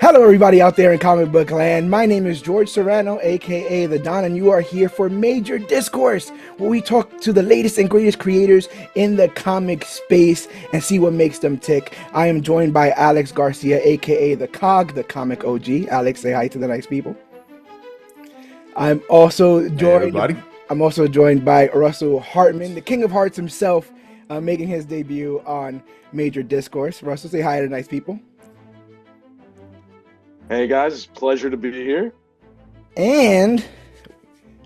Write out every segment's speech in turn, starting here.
Hello, everybody out there in comic book land. My name is George Serrano, aka The Don, and you are here for Major Discourse, where we talk to the latest and greatest creators in the comic space and see what makes them tick. I am joined by Alex Garcia, aka The Cog, the comic OG. Alex, say hi to the nice people. I'm also joined by Russell Hartman, the King of Hearts himself, making his debut on Major Discourse. Russell, say hi to the nice people. Hey guys, it's a pleasure to be here. And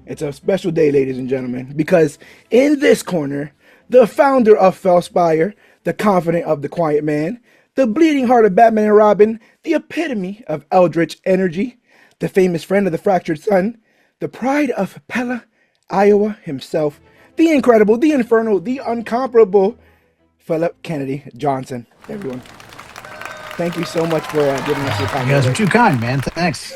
it's a special day, ladies and gentlemen, because in this corner, the founder of Fellspire, the confidant of the Quiet Man, the bleeding heart of Batman and Robin, the epitome of Eldritch energy, the famous friend of the Fractured Sun, the pride of Pella, Iowa himself, the incredible, the infernal, the incomparable Phillip Kennedy Johnson. Everyone, thank you so much for giving us your time. You guys are too kind, man. Thanks.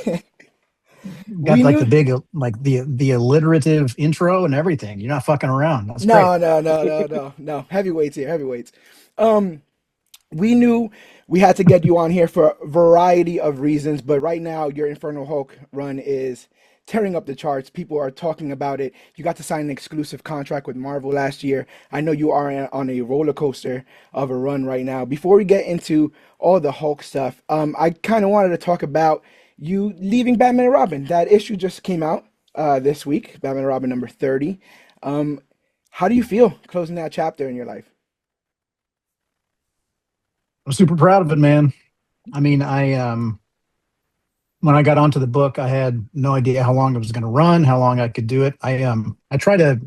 Got like the big, like the alliterative intro and everything. You're not fucking around. That's great. No. Heavyweights here, heavyweights. We knew we had to get you on here for a variety of reasons, but right now your Infernal Hulk run is tearing up the charts. People are talking about it. You got to sign an exclusive contract with Marvel last year. I know you are on a roller coaster of a run right now. Before we get into all the Hulk stuff, I kind of wanted to talk about you leaving Batman and Robin. That issue just came out this week, Batman and Robin number 30. How do you feel closing that chapter in your life? I'm super proud of it, man. I mean, when I got onto the book, I had no idea how long it was going to run, how long I could do it. I try to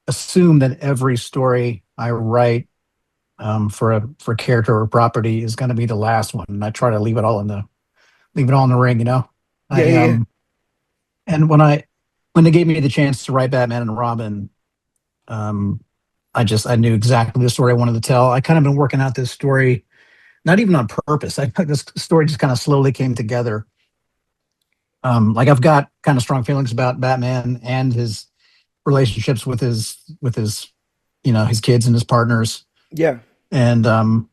assume that every story I write for character or property is going to be the last one, and I try to leave it all in the ring, you know. Yeah. And when they gave me the chance to write Batman and Robin, I knew exactly the story I wanted to tell. I kind of been working out this story, not even on purpose. This story just kind of slowly came together. Like I've got kind of strong feelings about Batman and his relationships with his, you know, his kids and his partners. Yeah. And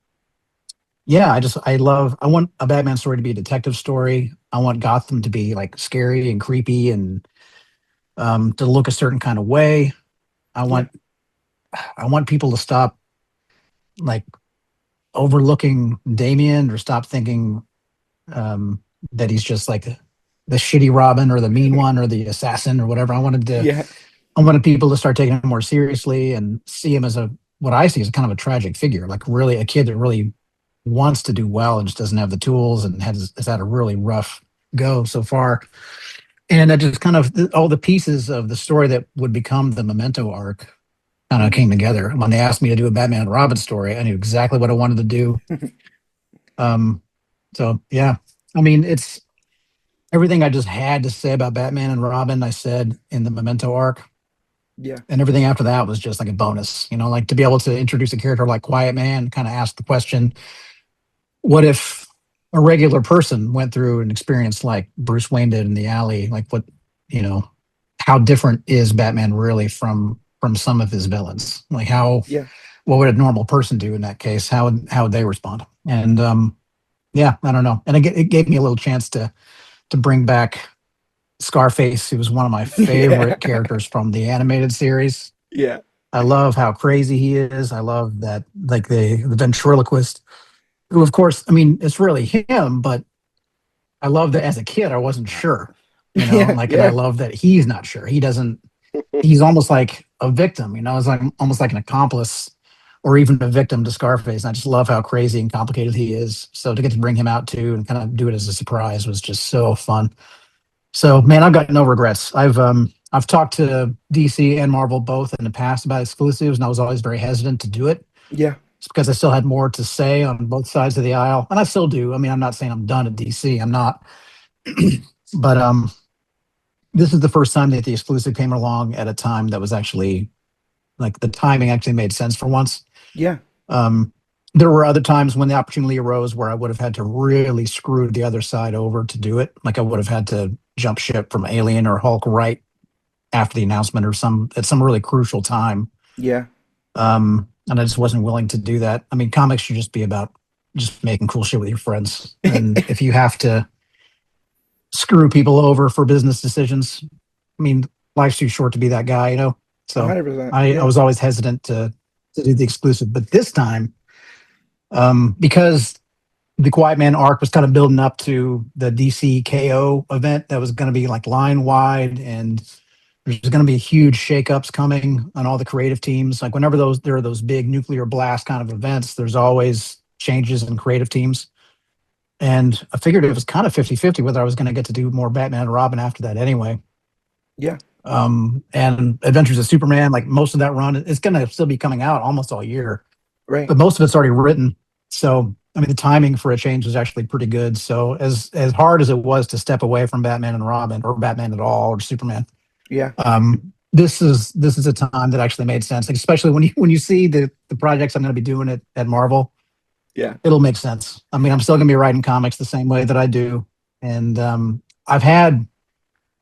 yeah, I want a Batman story to be a detective story. I want Gotham to be like scary and creepy and to look a certain kind of way. I want people to stop like overlooking Damian or stop thinking that he's just like the shitty Robin or the mean one or the assassin or whatever. I wanted people to start taking him more seriously and see him as what I see as kind of a tragic figure, like really a kid that really wants to do well and just doesn't have the tools and has had a really rough go so far. And that just kind of all the pieces of the story that would become the Memento arc kind of came together. When they asked me to do a Batman and Robin story, I knew exactly what I wanted to do. So yeah, I mean, it's everything I just had to say about Batman and Robin, I said in the Memento arc. Yeah. And everything after that was just like a bonus, you know, like to be able to introduce a character like Quiet Man, kind of ask the question, what if a regular person went through an experience like Bruce Wayne did in the alley? Like what, you know, how different is Batman really from some of his villains? Like what would a normal person do in that case? How would they respond? And yeah, I don't know. And it gave me a little chance to bring back Scarface, who was one of my favorite characters from the animated series. Yeah. I love how crazy he is. I love that, like the ventriloquist, who of course, I mean, it's really him, but I love that as a kid, I wasn't sure, you know, and I love that he's not sure. He's almost like a victim, you know, it's like almost like an accomplice or even a victim to Scarface. And I just love how crazy and complicated he is. So to get to bring him out too and kind of do it as a surprise was just so fun. So man, I've got no regrets. I've talked to DC and Marvel both in the past about exclusives, and I was always very hesitant to do it. Yeah. It's because I still had more to say on both sides of the aisle, and I still do. I mean, I'm not saying I'm done at DC. I'm not. But this is the first time that the exclusive came along at a time that was actually, like, the timing actually made sense for once. Yeah. There were other times when the opportunity arose where I would have had to really screw the other side over to do it. Like I would have had to jump ship from Alien or Hulk right after the announcement or some at some really crucial time. Yeah. And I just wasn't willing to do that. I mean, comics should just be about just making cool shit with your friends. And if you have to screw people over for business decisions, I mean, life's too short to be that guy, you know? So 100%. I Yeah. was always hesitant to do the exclusive. But this time, because the Quiet Man arc was kind of building up to the DC KO event that was going to be like line wide, and there's going to be huge shakeups coming on all the creative teams. Like whenever there are those big nuclear blast kind of events, there's always changes in creative teams. And I figured it was kind of 50-50 whether I was going to get to do more Batman and Robin after that anyway. Yeah. And Adventures of Superman, like most of that run, it's going to still be coming out almost all year, Right. but most of it's already written. So, I mean, the timing for a change was actually pretty good. So, as hard as it was to step away from Batman and Robin, or Batman at all, or Superman, Yeah. this is a time that actually made sense, like, especially when you see the projects I'm going to be doing at Marvel. Yeah. It'll make sense. I mean, I'm still going to be writing comics the same way that I do, and I've had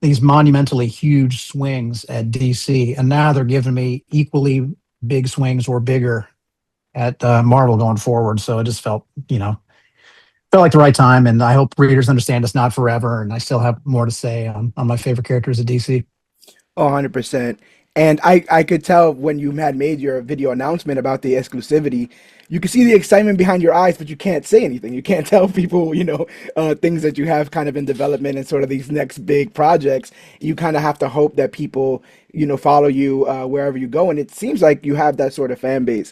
these monumentally huge swings at DC, and now they're giving me equally big swings or bigger at Marvel going forward. So it just felt like the right time, and I hope readers understand it's not forever, and I still have more to say on my favorite characters at DC. Oh, 100%. And I could tell when you had made your video announcement about the exclusivity, you could see the excitement behind your eyes, but you can't say anything. You can't tell people, things that you have kind of in development and sort of these next big projects. You kind of have to hope that people, follow you wherever you go. And it seems like you have that sort of fan base.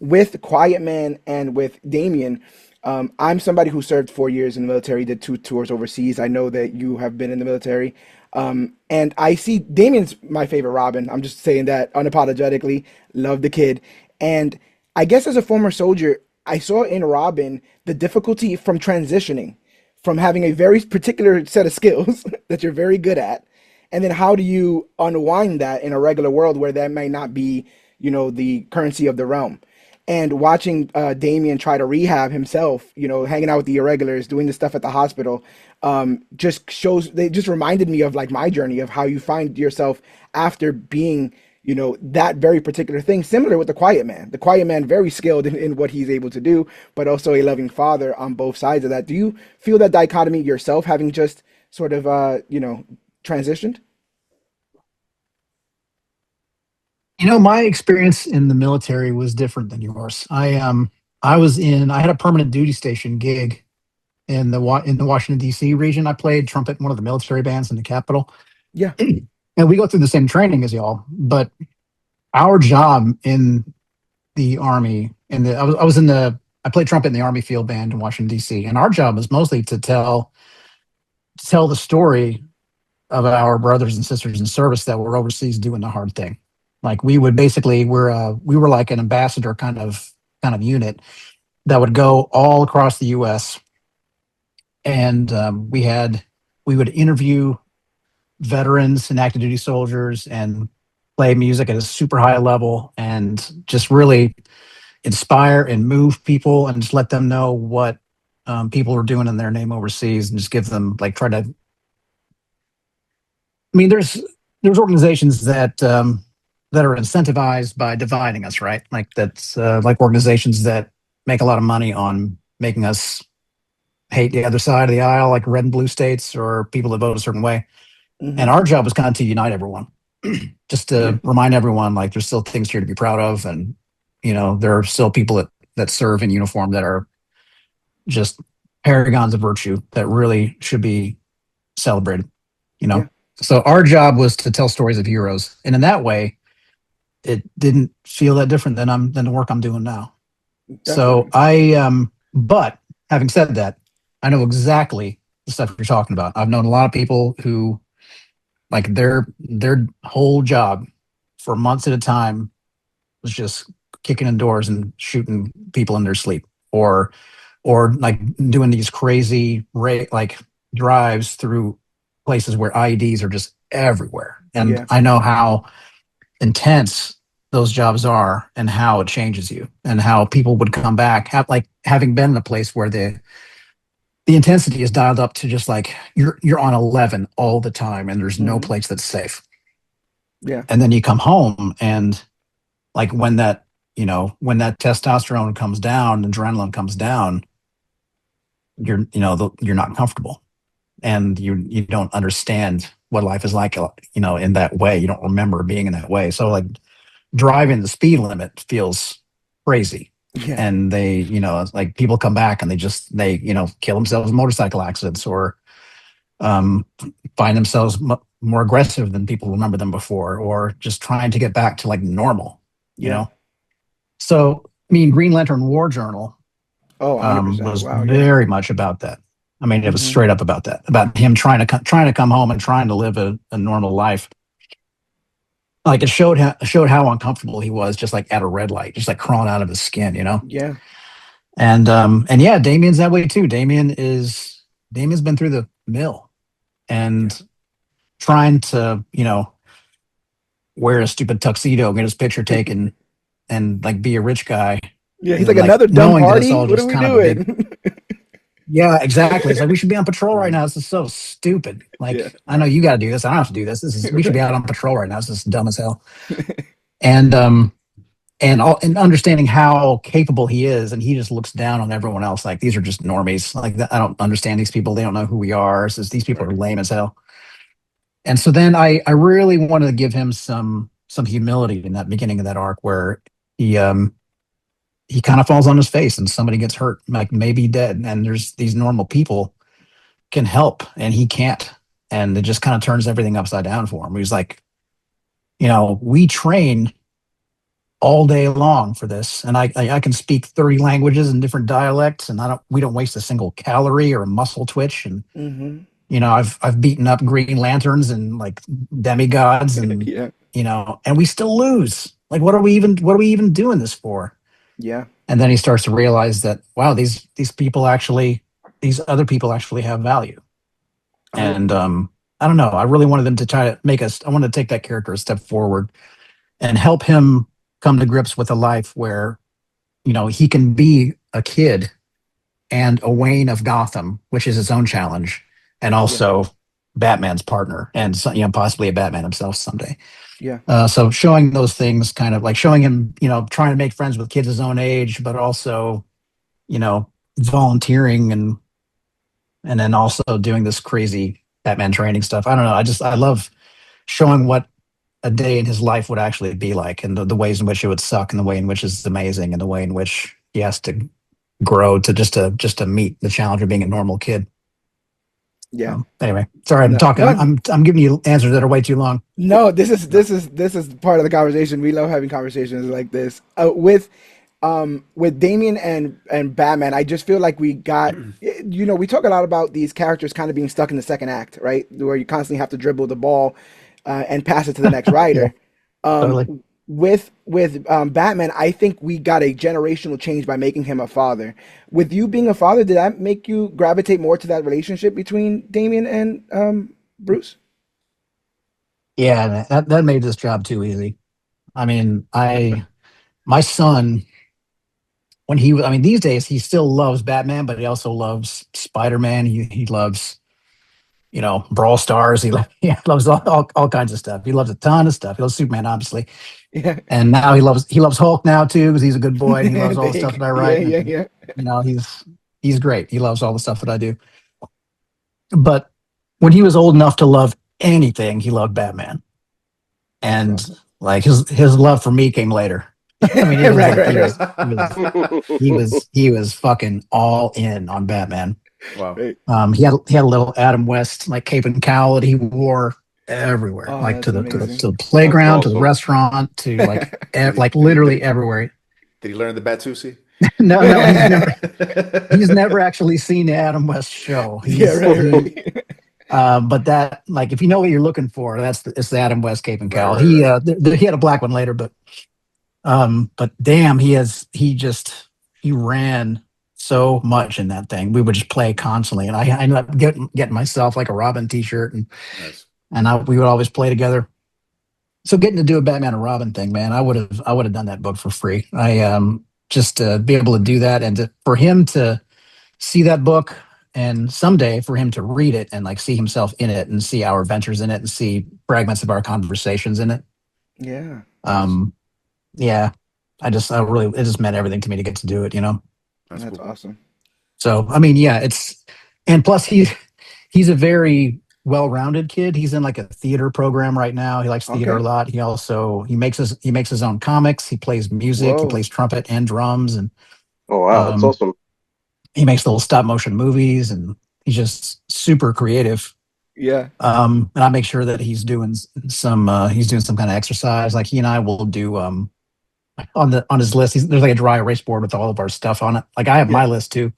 With Quiet Man and with Damien, I'm somebody who served 4 years in the military, did 2 tours overseas. I know that you have been in the military. And I see Damien's my favorite Robin. I'm just saying that unapologetically. Love the kid. And I guess as a former soldier, I saw in Robin the difficulty from transitioning, from having a very particular set of skills that you're very good at. And then how do you unwind that in a regular world where that may not be, the currency of the realm? And watching Damien try to rehab himself, hanging out with the irregulars, doing the stuff at the hospital, they just reminded me of like my journey of how you find yourself after being, that very particular thing. Similar with the Quiet Man. The Quiet Man, very skilled in what he's able to do, but also a loving father on both sides of that. Do you feel that dichotomy yourself, having just sort of, transitioned? My experience in the military was different than yours. I had a permanent duty station gig in the Washington D.C. region. I played trumpet in one of the military bands in the Capitol, Yeah. and we go through the same training as y'all. But our job in the Army, I played trumpet in the Army field band in Washington D.C., and our job was mostly to tell the story of our brothers and sisters in service that were overseas doing the hard thing. Like we would basically we were like an ambassador kind of unit that would go all across the U.S. and we would interview veterans and active duty soldiers and play music at a super high level and just really inspire and move people and just let them know what people were doing in their name overseas and just give them like try to. I mean, there's organizations that are incentivized by dividing us, right? Like that's like organizations that make a lot of money on making us hate the other side of the aisle, like red and blue states or people that vote a certain way. Hmm. And our job was kind of to unite everyone, just Yeah. to remind everyone like there's still things here to be proud of, and there are still people that serve in uniform that are just paragons of virtue that really should be celebrated. You know, Yeah. so our job was to tell stories of heroes, and in that way, it didn't feel that different than the work I'm doing now. So Definitely. but having said that, I know exactly the stuff you're talking about. I've known a lot of people who like their whole job for months at a time was just kicking in doors and shooting people in their sleep, or like doing these crazy like drives through places where IEDs are just everywhere. And Yeah. I know how intense those jobs are and how it changes you, and how people would come back, having been in a place where the intensity is dialed up to just like you're on 11 all the time, and there's no place that's safe. Yeah. And then you come home, and like when that testosterone comes down, adrenaline comes down, you're not comfortable, and you don't understand what life is like, in that way. You don't remember being in that way. So like driving the speed limit feels crazy. Yeah. And they, it's like people come back and they kill themselves in motorcycle accidents, or find themselves more aggressive than people remember them before, or just trying to get back to like normal, So, I mean, Green Lantern War Journal 100%. was Wow. very much about that. I mean, it was straight up about that, about him trying to come home and trying to live a normal life. Like it showed how uncomfortable he was, just like at a red light, just like crawling out of his skin, Yeah. And yeah, Damien's that way too. Damien's been through the mill, and trying to, wear a stupid tuxedo, get his picture taken, and like be a rich guy. Yeah, he's like another dumb knowing that it's party. all What just are we kind of a doing? big. Yeah, exactly. It's like, we should be on patrol right now. This is so stupid. Like, Yeah. I know you got to do this. I don't have to do this. We should be out on patrol right now. This is dumb as hell. And understanding how capable he is, and he just looks down on everyone else. Like, these are just normies. Like, I don't understand these people. They don't know who we are. So these people are lame as hell. And so then I really wanted to give him some humility in that beginning of that arc, where he kind of falls on his face and somebody gets hurt, like maybe dead, and there's these normal people can help and he can't, and it just kind of turns everything upside down for him. He's like, we train all day long for this, and I can speak 30 languages and different dialects, and we don't waste a single calorie or a muscle twitch. And I've beaten up Green Lanterns and like demigods, and and we still lose. Like, what are we even doing this for? Yeah. And then he starts to realize that, wow, these other people actually have value. And I don't know. I really wanted them to try to I wanted to take that character a step forward and help him come to grips with a life where, he can be a kid and a Wayne of Gotham, which is his own challenge, and also Batman's partner, and possibly a Batman himself someday. Yeah. So showing those things, kind of like showing him, trying to make friends with kids his own age, but also, volunteering, and then also doing this crazy Batman training stuff. I don't know. I love showing what a day in his life would actually be like, and the ways in which it would suck, and the way in which it's amazing, and the way in which he has to grow to just to meet the challenge of being a normal kid. Yeah. Anyway, sorry, I'm talking. I'm giving you answers that are way too long. No, this is part of the conversation. We love having conversations like this. With Damien and Batman, I just feel like we got, we talk a lot about these characters kind of being stuck in the second act, right? Where you constantly have to dribble the ball and pass it to the next rider. Totally. With Batman, I think we got a generational change by making him a father. With you being a father, did that make you gravitate more to that relationship between Damien and Bruce? Yeah, that made this job too easy. I mean, my son, these days he still loves Batman, but he also loves Spider-Man. He loves, Brawl Stars. He loves all kinds of stuff. He loves a ton of stuff. He loves Superman, obviously. Yeah. And now he loves Hulk now too, because he's a good boy and he loves all the stuff that I write. Yeah. He's great. He loves all the stuff that I do. But when he was old enough to love anything, he loved Batman. And like his love for me came later. I mean, he was fucking all in on Batman. Wow. He had a little Adam West like cape and cowl that he wore everywhere, like to the playground, to the restaurant, to like literally everywhere. Did he learn the Batusi? No, he's never actually seen the Adam West show. But that, like, if you know what you're looking for, it's the Adam West cape and cowl. He had a black one later, but damn, he ran so much in that thing. We would just play constantly, and I ended up getting myself like a Robin t-shirt, and we would always play together. So getting to do a Batman and Robin thing, man, I would have done that book for free. I just to be able to do that and for him to see that book and someday for him to read it and like see himself in it and see our adventures in it and see fragments of our conversations in it. Yeah. Um, yeah, I really it just meant everything to me to get to do it, you know. That's That's cool. awesome. So I mean, yeah, it's and plus he's a very well-rounded kid. He's in like a theater program right now. He likes theater a Okay. lot. He makes his own comics. He plays music. He Whoa. plays trumpet and drums, and Oh wow, that's um, awesome. he makes little stop motion movies, and he's just super creative. Yeah. And I make sure that he's doing some kind of exercise. Like he and I will do on his list. There's like a dry erase board with all of our stuff on it. Like I have Yeah. my list too,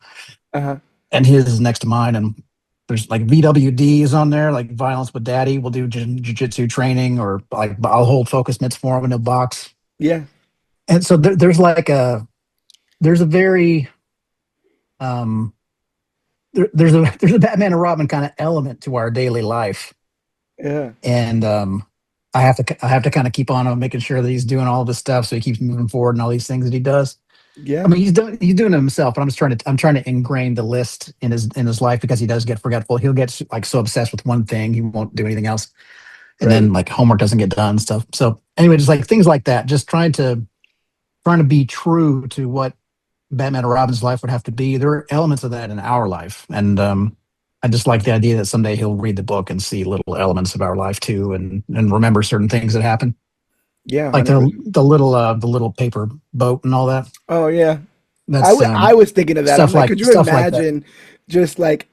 Uh-huh. and his is next to mine. And there's like VWD is on there, like Violence with Daddy. We'll do jiu-jitsu training, or like I'll hold focus mitts for him in a box. Yeah. And so there's a very um there's a Batman and Robin kind of element to our daily life, Yeah. and I have to kind of keep on him, making sure that he's doing all this stuff so he keeps moving forward and all these things that he does. I Yeah. mean, he's doing it himself, but I'm trying to ingrain the list in his life because he does get forgetful. He'll get like so obsessed with one thing he won't do anything else, and Right. then like homework doesn't get done and stuff. So anyway, just like things like that, just trying to be true to what Batman or Robin's life would have to be. There are elements of that in our life, and I just like the idea that someday he'll read the book and see little elements of our life too, and remember certain things that happen, Yeah, like the 100%. the little paper boat and all that. Oh yeah. That's I was thinking of that. I'm stuff like, like could you stuff like that. imagine just like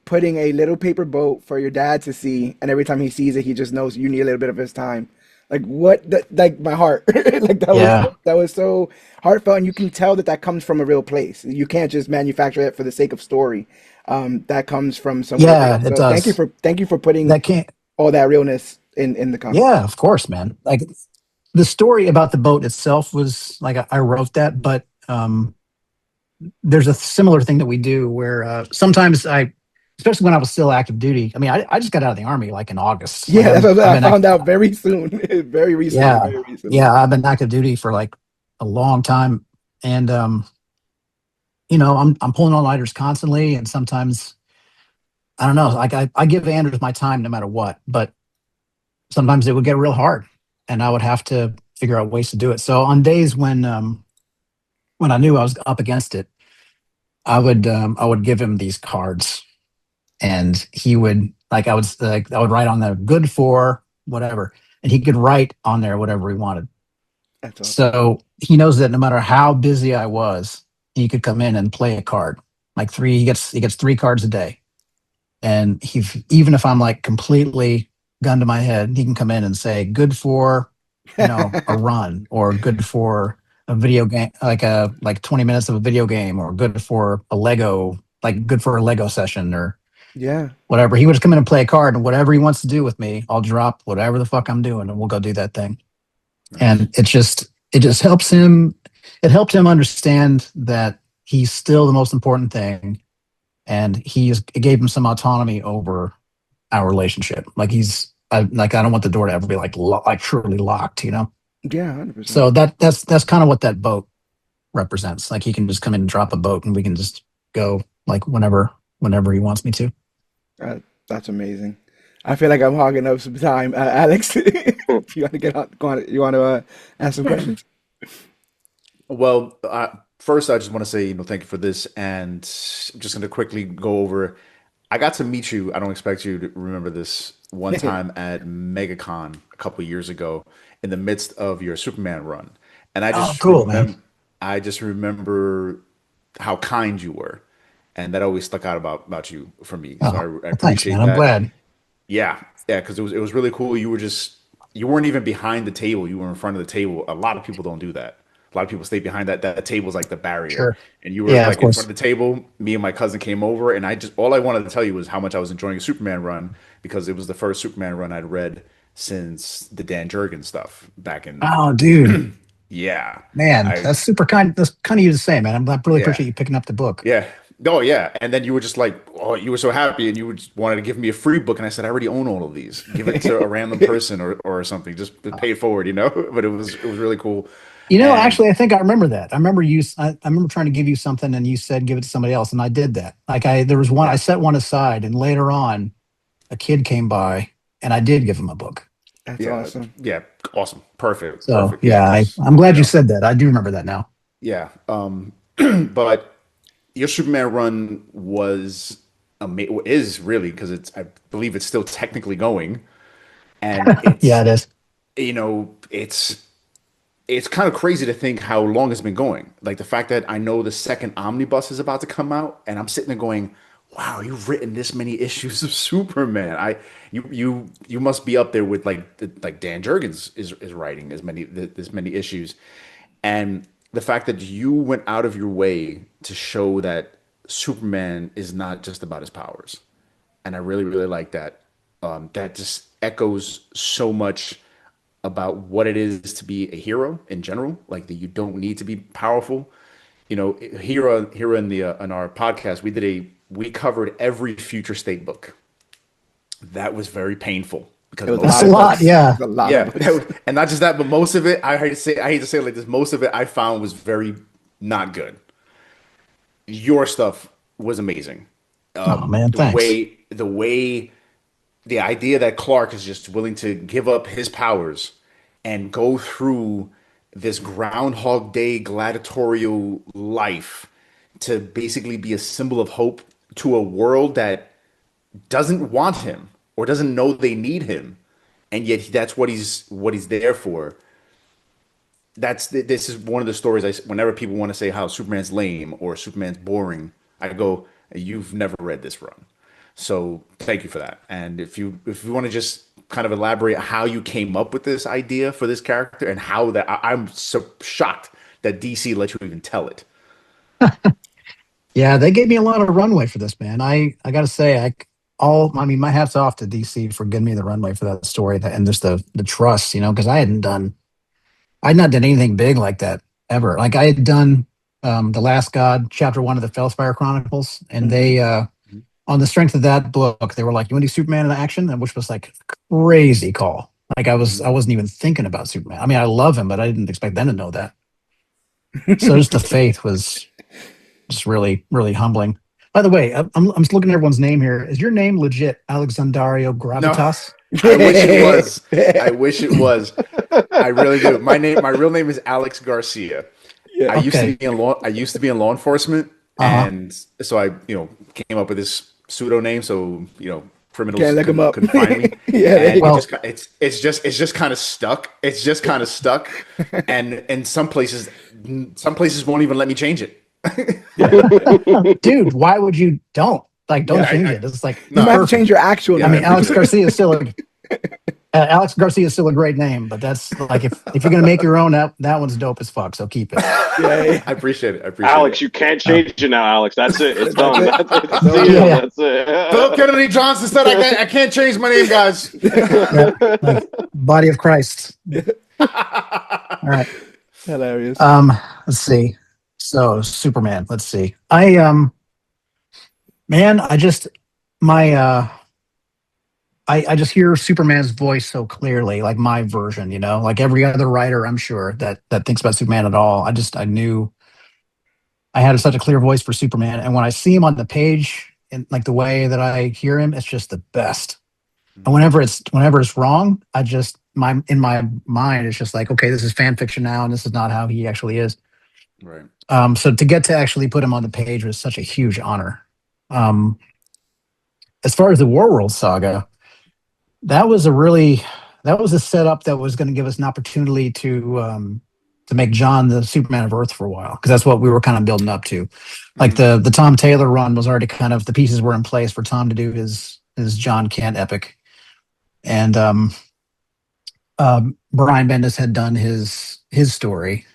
putting a little paper boat for your dad to see, and every time he sees it, he just knows you need a little bit of his time. Like what? Like my heart. Like Yeah, that was so heartfelt, and you can tell that that comes from a real place. You can't just manufacture it for the sake of story. That comes from somewhere real. yeah, it So does. thank you for putting That can't. all that realness in the comic. Yeah, of course, man. Like the story about the boat itself was like I wrote that, but there's a similar thing that we do where sometimes especially when I was still active duty. I mean, I just got out of the army like in August. Like Yeah, that's what I've I been found out very soon, very recently, yeah, very recently. yeah, I've been active duty for like a long time, and I'm pulling all nighters constantly, and sometimes I don't know. Like I give Anders my time no matter what, but sometimes it would get real hard, and I would have to figure out ways to do it. So on days when I knew I was up against it, I would give him these cards, and he would like I would write on there good for whatever, and he could write on there whatever he wanted. That's awesome. So he knows that no matter how busy I was, he could come in and play a card. Like he gets 3 cards a day, and even if I'm like completely gun to my head, he can come in and say good for a run, or good for a video game, like 20 minutes of a video game, or good for a Lego, like good for a Lego session, or Yeah, whatever. He would just come in and play a card, and whatever he wants to do with me, I'll drop whatever the fuck I'm doing, and we'll go do that thing. Nice. And it just helps him. It helped him understand that he's still the most important thing, and it gave him some autonomy over our relationship. Like I don't want the door to ever be like truly locked, you know. yeah, 100%. So that's kind of what that boat represents. Like he can just come in and drop a boat, and we can just go like whenever he wants me to. Uh, that's amazing. I feel like I'm hogging up some time, Alex. If you want to get on, you want to ask some questions? Well, first, I just want to say, thank you for this, and I'm just going to quickly go over. I got to meet you. I don't expect you to remember this one time at MegaCon a couple years ago, in the midst of your Superman run, and Oh, cool, man. I just remember how kind you were, and that always stuck out about you for me. So Oh, I well, thanks, man. appreciate I'm that. glad. Yeah, yeah, because it was really cool. You weren't even behind the table. You were in front of the table. A lot of people don't do that. A lot of people stay behind that table's like the barrier. Sure. And you were Yeah, of like in front course. of the table. Me and my cousin came over, and I just all I wanted to tell you was how much I was enjoying a Superman run, because it was the first Superman run I'd read since the Dan Jurgens stuff back in. Oh, dude, Yeah, man, I that's super kind. That's kind of you to say, man. I really yeah. appreciate you picking up the book. Yeah, Oh yeah, and then you were just like, oh, you were so happy, and wanted to give me a free book, and I said, I already own all of these. Give it to a random person or something. Just pay it forward, you know. But it was really cool, and Actually, I think I remember that. I remember I remember trying to give you something, and you said give it to somebody else, and I did that. There was one I yeah, set one aside, and later on, a kid came by, and I did give him a book. That's yeah, awesome. yeah, awesome, perfect, So perfect. Yeah, yeah, because I'm glad you said that. I do remember that now. yeah, but your Superman run is really because I believe it's still technically going, and Yeah, it is. you know it's kind of crazy to think how long it's been going. Like the fact that I know the second omnibus is about to come out, and I'm sitting there going, "Wow, you've written this many issues of Superman. You must be up there with like Dan Jurgens is writing as many issues." And the fact that you went out of your way to show that Superman is not just about his powers, and I really really like that. That just echoes so much about what it is to be a hero in general. Like that, you don't need to be powerful. You know, here in the in our podcast, we covered every future state book. That was very painful because It was a most That's lot a of of it, lot. books. It Yeah. was a lot of yeah, books. and not just that, but most of it, I hate to say it like this, most of it I found was very not good. Your stuff was amazing. Oh man, thanks. The idea that Clark is just willing to give up his powers and go through this Groundhog Day gladiatorial life to basically be a symbol of hope to a world that doesn't want him or doesn't know they need him, and yet that's what he's there for. This is one of the stories whenever people want to say how Superman's lame or Superman's boring, I go, you've never read this run. So thank you for that. And if you want to just kind of elaborate how you came up with this idea for this character and how I'm so shocked that DC let you even tell it. Yeah, they gave me a lot of runway for this, man. I got to say, I mean, my hats off to DC for giving me the runway for that story and just the trust, because I'd not done anything big like that ever. Like I had done The Last God, Chapter 1 of the Fellspire Chronicles, and Hmm. they on the strength of that book, they were like, "You want to do Superman in action?" And which was like a crazy call. Like I Mhm. wasn't even thinking about Superman. I mean, I love him, but I didn't expect them to know that. So just the faith was just really, really humbling. By the way, I'm just looking at everyone's name here. Is your name legit Alexandario No, Gravitas? I wish it was. I wish it was. I really do. My real name is Alex Garcia. Yeah. Okay. I used to be in law enforcement, Uh-huh. and so I came up with this pseudo name so criminals Can't look them up. couldn't find me, Yeah, there and you it go. Well, just it's just kind of stuck. It's just kind of stuck, and in some places won't even let me change it. Yeah. dude, why would you don't Yeah. change it? It's like You it's might No, have to change perfect. your actual I yeah, I mean, name. Alex appreciate it. Garcia is still Alex Garcia is still a great name, but that's like if you're gonna make your own, that one's dope as fuck. So keep it. Yeah, yeah. I appreciate it. I appreciate Alex, it. you can't Uh, change it now, Alex. That's it. It's That's done. it. It's It's over yeah, sealed. with. yeah, That's Phillip it. Kennedy Johnson said I can't change my name, guys. yeah. Like body of Christ. All right. Hilarious. Um, let's see. So Superman. Let's see. Man, I just my I just hear Superman's voice so clearly, like my version, like every other writer, I'm sure that thinks about Superman at all. I knew I had such a clear voice for Superman, and when I see him on the page and like the way that I hear him, it's just the best. And whenever it's wrong, I just my in my mind, it's just like, okay, this is fan fiction now, and this is not how he actually is. Right. So to get to actually put him on the page was such a huge honor. Um, as far as the Warworld saga, that was a setup that was going to give us an opportunity to make John the Superman of Earth for a while, because that's what we were kind of building up to. Like Mhm. the Tom Taylor run was already kind of, the pieces were in place for Tom to do his John Kent epic, and Brian Bendis had done his story,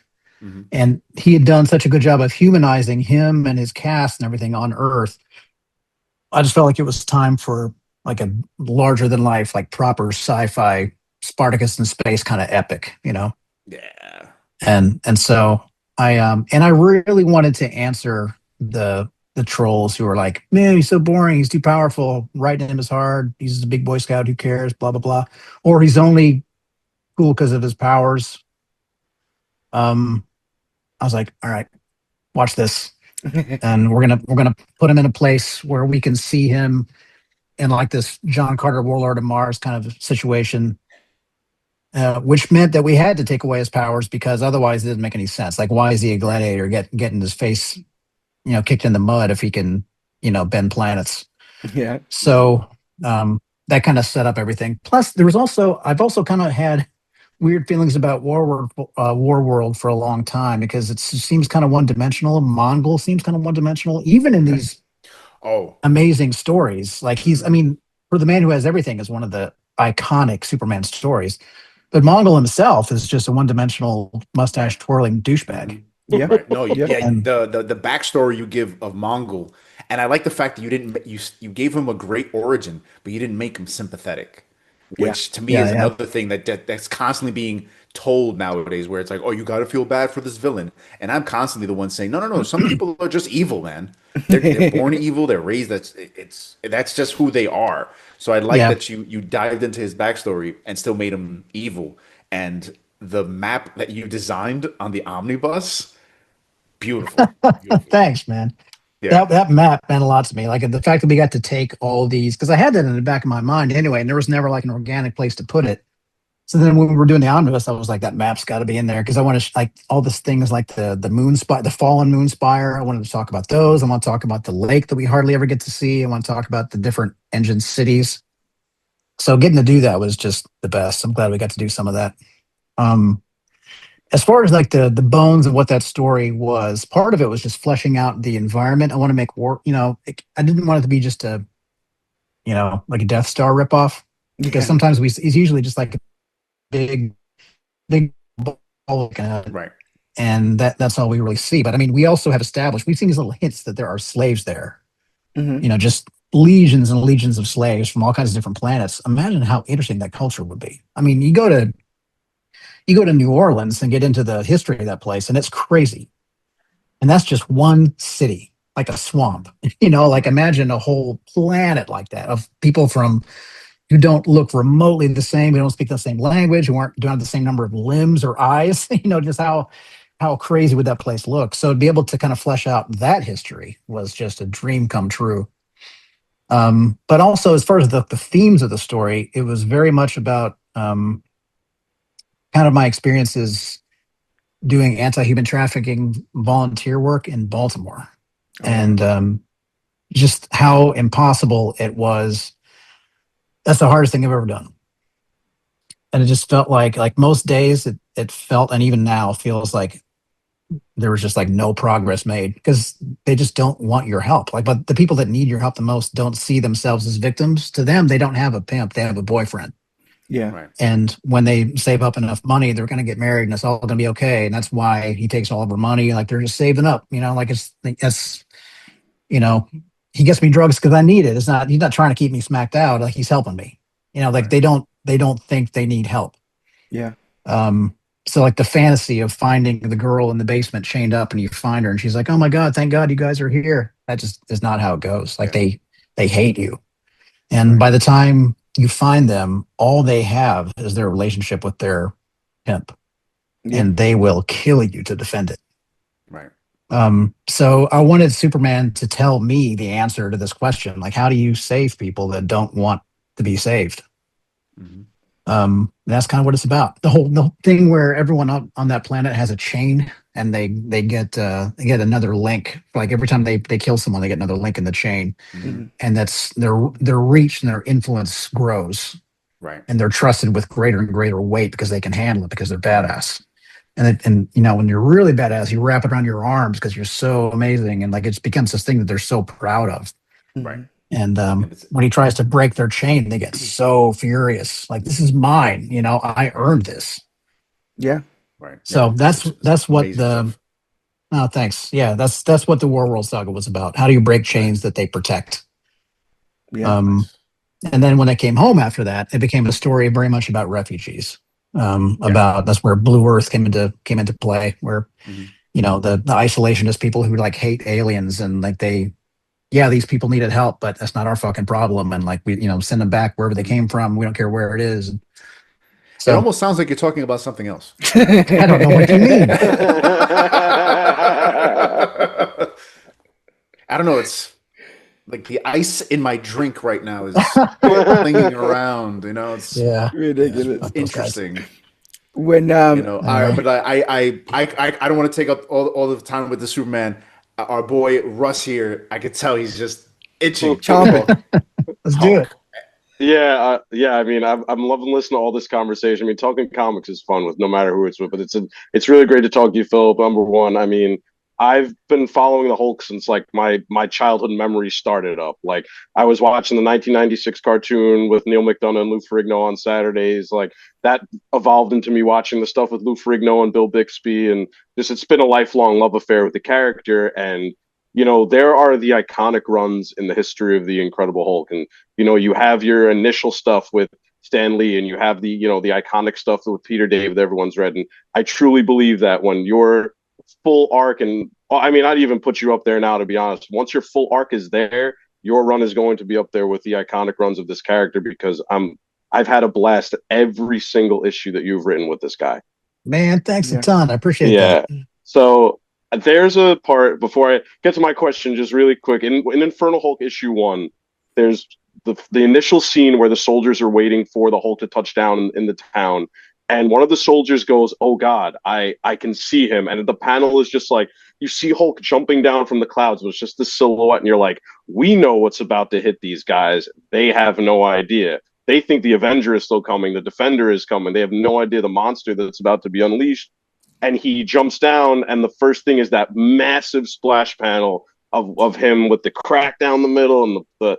Mhm. and he had done such a good job of humanizing him and his cast and everything on Earth. I just felt like it was time for like a larger than life, like proper sci-fi Spartacus in space kind of epic. Yeah. And so I really wanted to answer the trolls who are like, man, he's so boring, he's too powerful, writing him is hard, he's a big Boy Scout, who cares, blah blah blah, or he's only cool because of his powers. I was like, all right, watch this, and we're gonna put him in a place where we can see him in like this John Carter Warlord of Mars kind of situation, which meant that we had to take away his powers because otherwise it didn't make any sense. Like, why is he a gladiator getting his face, kicked in the mud if he can, bend planets? Yeah. So that kind of set up everything. Plus, I've also kind of had weird feelings about Warworld for a long time because it seems kind of one dimensional. Mongol seems kind of one dimensional, even in these Oh, amazing stories. Like I mean, For the Man Who Has Everything is one of the iconic Superman stories, but Mongol himself is just a one-dimensional mustache twirling douchebag. Yeah. right. No, Yeah. yeah. And The backstory you give of Mongol, and I like the fact that you gave him a great origin, but you didn't make him sympathetic, Yeah. which to me yeah, is yeah, another thing that's constantly being told nowadays, where it's like, oh, you got to feel bad for this villain, and I'm constantly the one saying, no, no, no. Some people are just evil, man. They're born evil. They're raised. That's just who they are. So I like yeah. that you dived into his backstory and still made him evil. And the map that you designed on the omnibus, beautiful, beautiful. Thanks, man. Yeah, That map meant a lot to me. Like the fact that we got to take all these, because I had that in the back of my mind anyway, and there was never like an organic place to put it. So then when we were doing the omnibus, I was like, that map's got to be in there because I want to like all this things like the moon spire, the fallen moon spire. I wanted to talk about those. I want to talk about the lake that we hardly ever get to see. I want to talk about the different engine cities. So getting to do that was just the best. I'm glad we got to do some of that. Um, as far as like the bones of what that story was, part of it was just fleshing out the environment. I want to make war. I didn't want it to be just a like a Death Star ripoff because Yeah. sometimes it's usually just like a big ball, right. and that's all we really see. But I mean, we also have established we've seen these little hints that there are slaves there. Hmm. Just legions and legions of slaves from all kinds of different planets. Imagine how interesting that culture would be. I mean, you go to New Orleans and get into the history of that place, and it's crazy. And that's just one city, like a swamp. Like imagine a whole planet like that of people from who don't look remotely the same, who don't speak the same language, who don't have the same number of limbs or eyes. Just how crazy would that place look? So to be able to kind of flesh out that history was just a dream come true. But also, as far as the themes of the story, it was very much about kind of my experiences doing anti-human trafficking volunteer work in Baltimore, Oh, wow. and just how impossible it was. That's the hardest thing I've ever done, and it just felt like most days it felt, and even now feels like there was just like no progress made because they just don't want your help. Like, but the people that need your help the most don't see themselves as victims. To them, they don't have a pimp; they have a boyfriend. Yeah. Right. And when they save up enough money, they're going to get married and it's all going to be okay. And that's why he takes all of her money. Like they're just saving up, like it's, he gets me drugs because I need it. He's not trying to keep me smacked out. Like he's helping me, like Right. they don't think they need help. Yeah. So like the fantasy of finding the girl in the basement chained up and you find her and she's like, oh my God, thank God you guys are here. That just is not how it goes. Like Yeah. they hate you. And Right. by the time you find them, all they have is their relationship with their pimp, Yeah. and they will kill you to defend it. Right. So I wanted Superman to tell me the answer to this question. Like, how do you save people that don't want to be saved? Hmm. That's kind of what it's about. The whole thing where everyone on that planet has a chain and they get another link. Like every time they kill someone, they get another link in the chain. Hmm. Hmm. And that's their reach and their influence grows, Right. and they're trusted with greater and greater weight because they can handle it because they're badass. And when you're really badass, you wrap it around your arms because you're so amazing, and like it becomes this thing that they're so proud of. Right. Hmm. And And it's when he tries to break their chain, they get so furious. Like, this is mine. I earned this. Yeah. right. Yeah. So that's It's what amazing the stuff. oh thanks. Yeah, that's what the Warworld saga was about. How do you break Right. chains that they protect? Yeah. Um, Nice. and then when I came home after that, it became a story very much about refugees. Yeah. About that's where Blue Earth came into play, where Hmm. the isolationist people who like hate aliens and like they yeah, these people needed help, but that's not our fucking problem. And like we, send them back wherever they came from. We don't care where it is. It So almost sounds like you're talking about something else. I don't know what you mean. I don't know. It's like the ice in my drink right now is clinging around. It's Yeah. Ridiculous. Fuck those guys. interesting. When Anyway. I don't want to take up all the time with the Superman. Our boy Russ here, I could tell he's just itching. Chomping. Let's do it. Yeah. I mean, I'm loving listening to all this conversation. I mean, talking comics is fun with no matter who it's with, but it's really great to talk to you, Philip. Number one, I mean, I've been following the Hulk since like my childhood memory started up. Like I was watching the 1996 cartoon with Neil McDonough and Lou Ferrigno on Saturdays. Like that evolved into me watching the stuff with Lou Ferrigno and Bill Bixby, and just it's been a lifelong love affair with the character. And there are the iconic runs in the history of the Incredible Hulk, and you have your initial stuff with Stan Lee, and you have the iconic stuff with Peter David that everyone's read. And I truly believe that when your full arc, and I mean, I'd even put you up there now, to be honest. Once your full arc is there, your run is going to be up there with the iconic runs of this character, because I've had a blast every single issue that you've written with this guy. Man, thanks Yeah. a ton. I appreciate Yeah. that. So there's a part, before I get to my question, just really quick. In Infernal Hulk issue 1, there's the initial scene where the soldiers are waiting for the Hulk to touch down in the town, and one of the soldiers goes, "Oh God, I can see him," and the panel is just like you see Hulk jumping down from the clouds. It was just the silhouette, and you're like, we know what's about to hit these guys. They have no idea. They think the Avenger is still coming, the Defender is coming. They have no idea the monster that's about to be unleashed. And he jumps down, and the first thing is that massive splash panel of him with the crack down the middle, and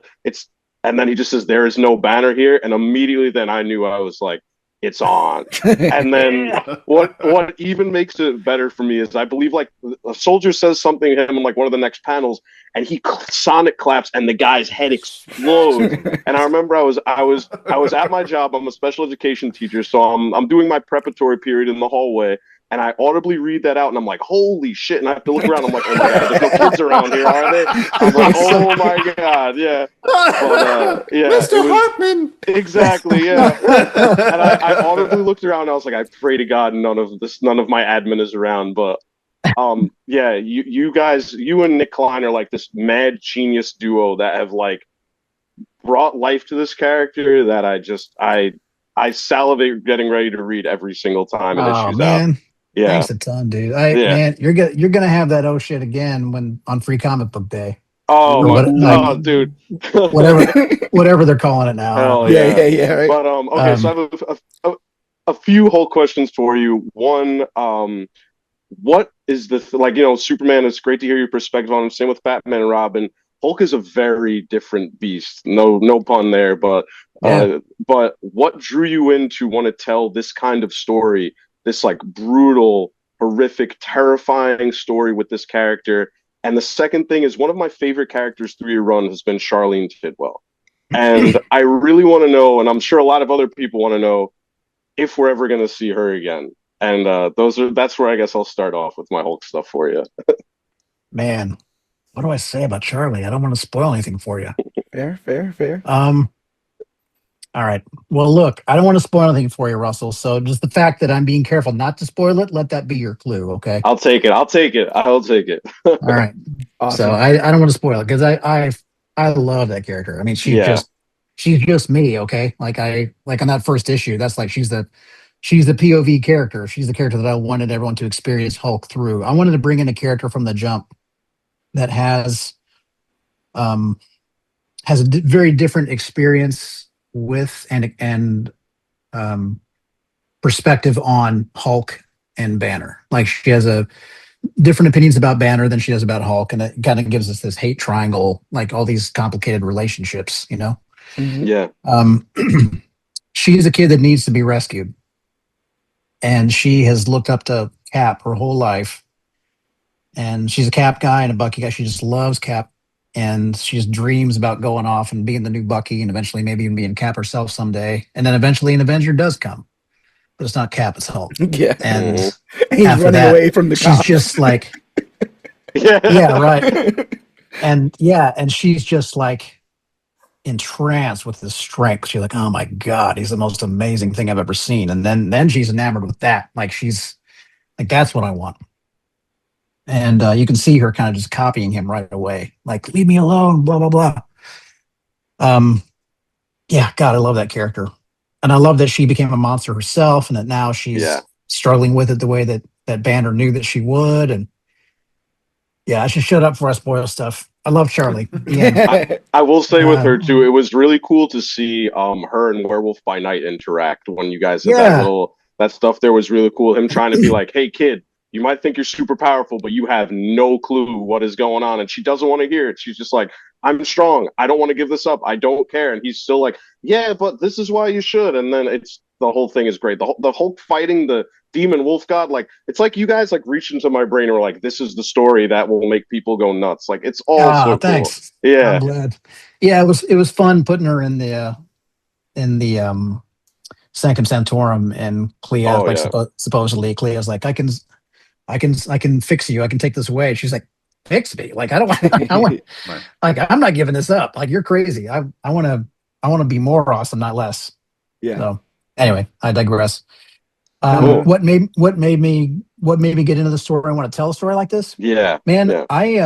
and then he just says, "There is no banner here," and immediately then I knew, I was like, it's on. And then what even makes it better for me is, I believe like a soldier says something to him in like one of the next panels, and he sonic claps, and the guy's head explodes. And I remember I was at my job. I'm a special education teacher, so I'm doing my preparatory period in the hallway, and I audibly read that out, and I'm like, holy shit. And I have to look around. I'm like, oh my God, there's no kids around here, are they? I'm like, oh my God, yeah. But, yeah, Mr. Hartman. Exactly, yeah. And I audibly looked around, and I was like, I pray to God none of my admin is around. But yeah, you guys, you and Nick Klein are like this mad genius duo that have like brought life to this character that I salivate getting ready to read every single time it issues out. Yeah. Thanks a ton, dude. Man, you're gonna have that shit again when on Free Comic Book Day. Dude. whatever they're calling it now. Hell yeah. Right? But okay, so I have a few whole questions for you. One, what is Superman? It's great to hear your perspective on him. Same with Batman and Robin. Hulk is a very different beast. No pun there, but what drew you in to want to tell this kind of story? This like brutal, horrific, terrifying story with this character. And the second thing is, one of my favorite characters through your run has been Charlene Tidwell. And I really want to know, and I'm sure a lot of other people want to know, if we're ever going to see her again. And that's where I guess I'll start off with my Hulk stuff for you. Man, what do I say about Charlie? I don't want to spoil anything for you. Fair. All right. Well, look, I don't want to spoil anything for you, Russell. So just the fact that I'm being careful not to spoil it, let that be your clue, okay? I'll take it. All right. Awesome. So I don't want to spoil it, because I love that character. I mean, she's just me, okay? Like on that first issue, that's like she's the POV character. She's the character that I wanted everyone to experience Hulk through. I wanted to bring in a character from the jump that has a very different experience with and perspective on Hulk and Banner. Like, she has a different opinions about Banner than she does about Hulk, and it kind of gives us this hate triangle, like all these complicated relationships, Mm-hmm. Yeah. She's a kid that needs to be rescued, and she has looked up to Cap her whole life, and she's a Cap guy and a Bucky guy. She just loves Cap, and she just dreams about going off and being the new Bucky, and eventually maybe even being Cap herself someday. And then eventually an Avenger does come, but it's not Cap, it's Hulk. Yeah. And he's running away from the she's cops. just like, Yeah. yeah, right. And yeah, and she's just like entranced with his strength. She's like, oh my God, he's the most amazing thing I've ever seen. And then she's enamored with that. Like she's like, that's what I want. And you can see her kind of just copying him right away. Like, leave me alone, blah, blah, blah. Um, yeah, God, I love that character. And I love that she became a monster herself and that now Yeah. she's struggling with it the way that Banner knew that she would. And yeah, I should shut up before I spoil stuff. I love Charlie. The end. I will say with her too, Um, it was really cool to see her and Werewolf by Night interact when you guys had yeah. that stuff there was really cool. Him trying to be like, hey kid, you might think you're super powerful, but you have no clue what is going on. And she doesn't want to hear it. She's just like, I'm strong. I don't want to give this up. I don't care. And he's still like, yeah, but this is why you should. And then it's the whole thing is great. The Hulk fighting the demon wolf god, like it's like you guys like reach into my brain and were like, this is the story that will make people go nuts. Like it's all so cool. Thanks. I'm Yeah. glad. Yeah, it was fun putting her in the Sanctum Sanctorum and Clea Oh like yeah. supposedly Clea's like I can fix you. I can take this away. She's like, fix me. Like I don't want I want Right. like I'm not giving this up. Like you're crazy. I want to be more awesome, not less. Yeah. So anyway, I digress. Cool. What made me get into the story and want to tell a story like this? Yeah. Man, Yeah. I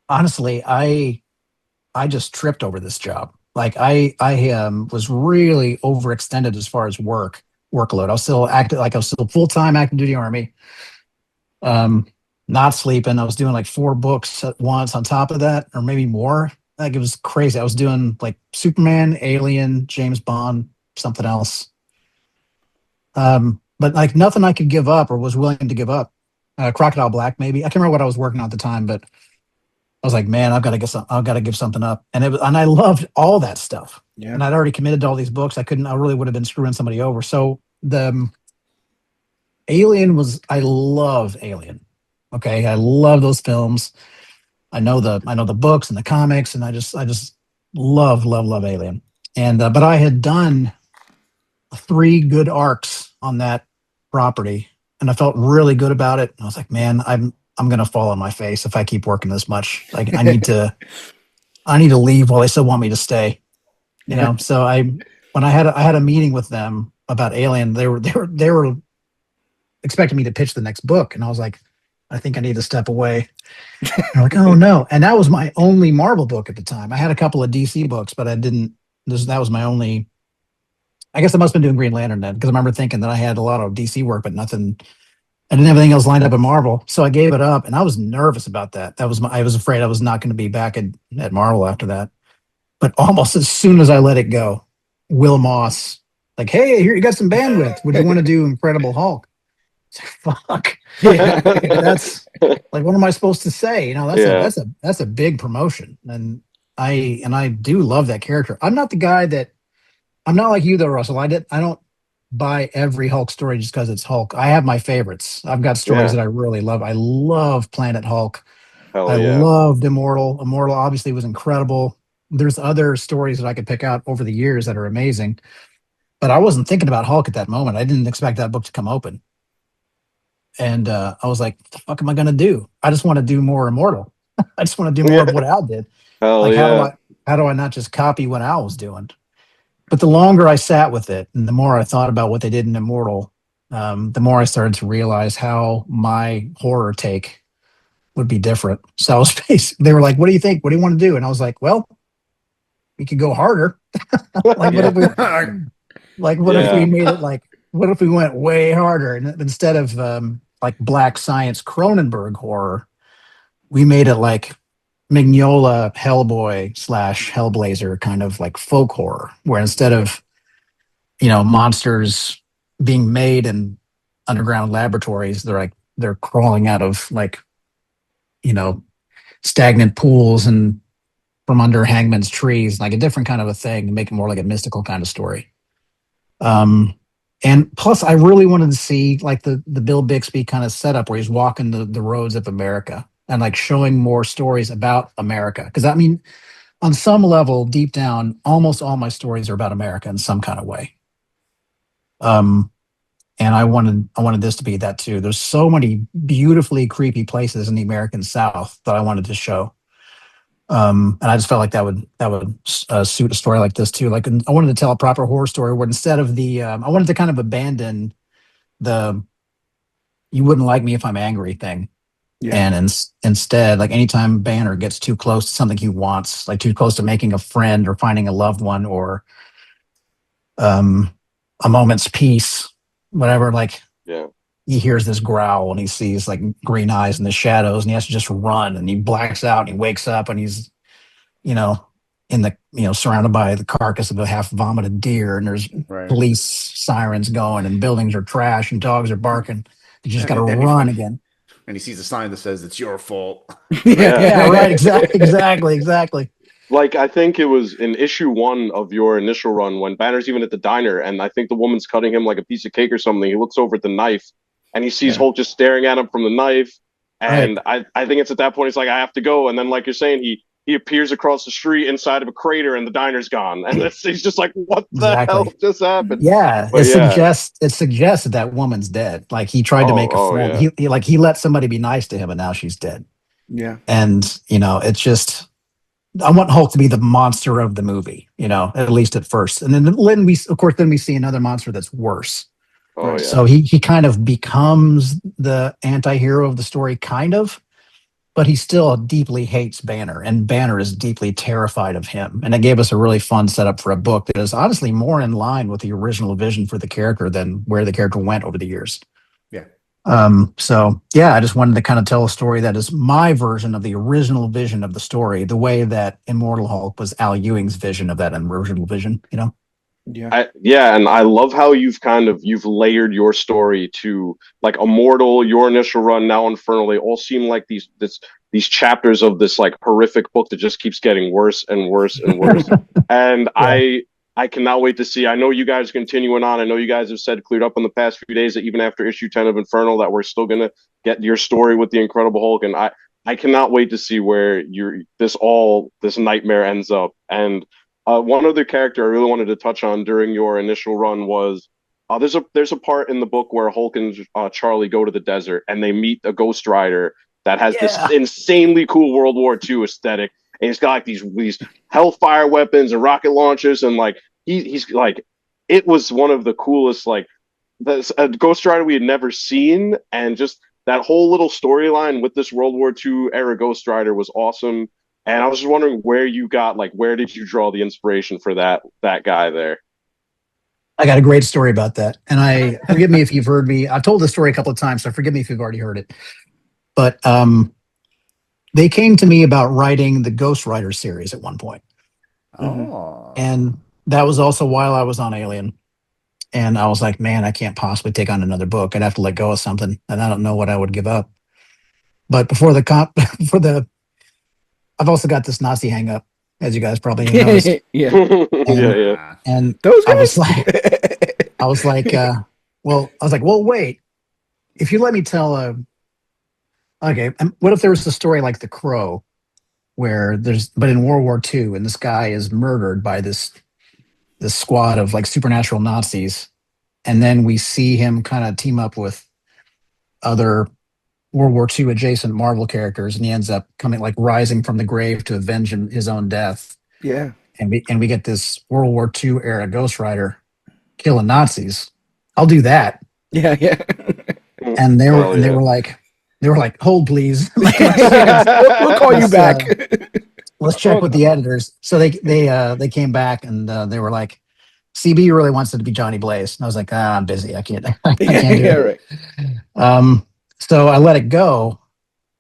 honestly I just tripped over this job. Like I was really overextended as far as workload. I was still active, like I was still full time active duty army. Um, Not sleeping. I was doing like 4 books at once on top of that, or maybe more. Like it was crazy. I was doing like Superman, Alien, James Bond, something else. But like nothing I could give up or was willing to give up. Crocodile Black, maybe. I can't remember what I was working on at the time, but I was like, man, I've got to give something up. And I loved all that stuff. Yeah. And I'd already committed to all these books. I really would have been screwing somebody over. So the I love Alien. Okay. I love those films. I know the books and the comics, and I just love Alien. And but I had done 3 good arcs on that property, and I felt really good about it. And I was like, man, I'm gonna fall on my face if I keep working this much. Like I need to leave while they still want me to stay. Yeah. So when I had a meeting with them about Alien, they were expecting me to pitch the next book, and I was like, I think I need to step away. And they're like, oh no. And that was my only Marvel book at the time. I had a couple of DC books, but I didn't. That was my only. I guess I must have been doing Green Lantern then, because I remember thinking that I had a lot of DC work, but nothing. I didn't have anything else lined up in Marvel, so I gave it up, and I was nervous about that. I was afraid I was not going to be back at Marvel after that. But almost as soon as I let it go, Will Moss, like, hey, here you got some bandwidth. Would you want to do Incredible Hulk? It's like, fuck. Yeah. Like, that's like, what am I supposed to say? That's a Yeah. that's a big promotion, and I do love that character. I'm not like you though, Russell. I don't buy every Hulk story just because it's Hulk. I have my favorites. I've got stories Yeah. that I really love. I love Planet Hulk. I Hell yeah. loved Immortal. Immortal obviously was incredible. There's other stories that I could pick out over the years that are amazing, but I wasn't thinking about Hulk at that moment. I didn't expect that book to come open, and I was like, "The fuck am I going to do? I just want to do more Immortal. I just want to do more Yeah. of what Al did. Hell Like, yeah. how do I not just copy what Al was doing?" But the longer I sat with it, and the more I thought about what they did in Immortal, the more I started to realize how my horror take would be different. So I was they were like, "What do you think? What do you want to do?" And I was like, "Well, we could go harder. Like, what Yeah. if we what if we Yeah. made it like what if we went way harder and instead of like Black Science Cronenberg horror, we made it like Mignola Hellboy slash Hellblazer kind of like folk horror, where instead of monsters being made in underground laboratories, they're crawling out of like you know stagnant pools and from under hangman's trees, like a different kind of a thing, to make it more like a mystical kind of story. Um, and plus, I really wanted to see like the Bill Bixby kind of setup where he's walking the roads of America and like showing more stories about America. Because I mean, on some level, deep down, almost all my stories are about America in some kind of way. Um, and I wanted this to be that too. There's so many beautifully creepy places in the American South that I wanted to show. And I just felt like that would suit a story like this too. Like I wanted to tell a proper horror story where instead of I wanted to kind of abandon the "you wouldn't like me if I'm angry" thing, Yeah. and instead, like anytime Banner gets too close to something he wants, like too close to making a friend or finding a loved one or um, a moment's peace, whatever, like Yeah. he hears this growl and he sees like green eyes in the shadows and he has to just run and he blacks out and he wakes up and he's, you know, in the, surrounded by the carcass of a half vomited deer and there's Right. police sirens going and buildings are trash and dogs are barking. You just got to run again. And he sees a sign that says it's your fault. Yeah, right. Exactly. Like, I think it was in issue 1 of your initial run when Banner's even at the diner, and I think the woman's cutting him like a piece of cake or something. He looks over at the knife, and he sees Hulk just staring at him from the knife. And I think it's at that point he's like, I have to go. And then, like you're saying, he appears across the street inside of a crater, and the diner's gone. And he's just like, what the hell just happened? Yeah, But it suggests that woman's dead. Like he tried to make a friend. Yeah. He let somebody be nice to him, and now she's dead. Yeah. And it's just. I want Hulk to be the monster of the movie, at least at first. And then we see another monster that's worse. Oh, yeah. So he kind of becomes the anti-hero of the story, kind of, but he still deeply hates Banner, and Banner is deeply terrified of him. And it gave us a really fun setup for a book that is honestly more in line with the original vision for the character than where the character went over the years. Yeah. So yeah, I just wanted to kind of tell a story that is my version of the original vision of the story, the way that Immortal Hulk was Al Ewing's vision of that original vision, Yeah. And I love how you've layered your story to like Immortal, your initial run, now Infernal. They all seem like these chapters of this like horrific book that just keeps getting worse and worse and worse. And yeah. I cannot wait to see. I know you guys are continuing on. I know you guys have said cleared up in the past few days that even after issue 10 of Infernal that we're still going to get your story with the Incredible Hulk. And I cannot wait to see where this nightmare ends up. And one other character I really wanted to touch on during your initial run was there's a part in the book where Hulk and Charlie go to the desert and they meet a Ghost Rider that has this insanely cool World War II aesthetic. And he's got like these hellfire weapons and rocket launchers, and like he's like, it was one of the coolest like a Ghost Rider we had never seen, and just that whole little storyline with this World War II era Ghost Rider was awesome. And I was just wondering where did you draw the inspiration for that guy there? I got a great story about that, and forgive me if you've heard me. I've told this story a couple of times, so forgive me if you've already heard it. But they came to me about writing the Ghost Rider series at one point. Oh. And that was also while I was on Alien. And I was like, man, I can't possibly take on another book. I'd have to let go of something. And I don't know what I would give up. But I've also got this Nazi hang up, as you guys probably noticed. Yeah. And those guys? I was like, well, wait. If you let me tell okay, what if there was a story like The Crow, but in World War II, and this guy is murdered by this squad of like supernatural Nazis, and then we see him kind of team up with other World War II adjacent Marvel characters, and he ends up rising from the grave to avenge his own death. Yeah, and we get this World War II era Ghost Rider killing Nazis. I'll do that. Yeah. And they were like, hold please. We'll call you back. Let's check with the editors. So they came back and they were like, CB really wants it to be Johnny Blaze. And I was like, I'm busy. I can't do it. Right. So I let it go,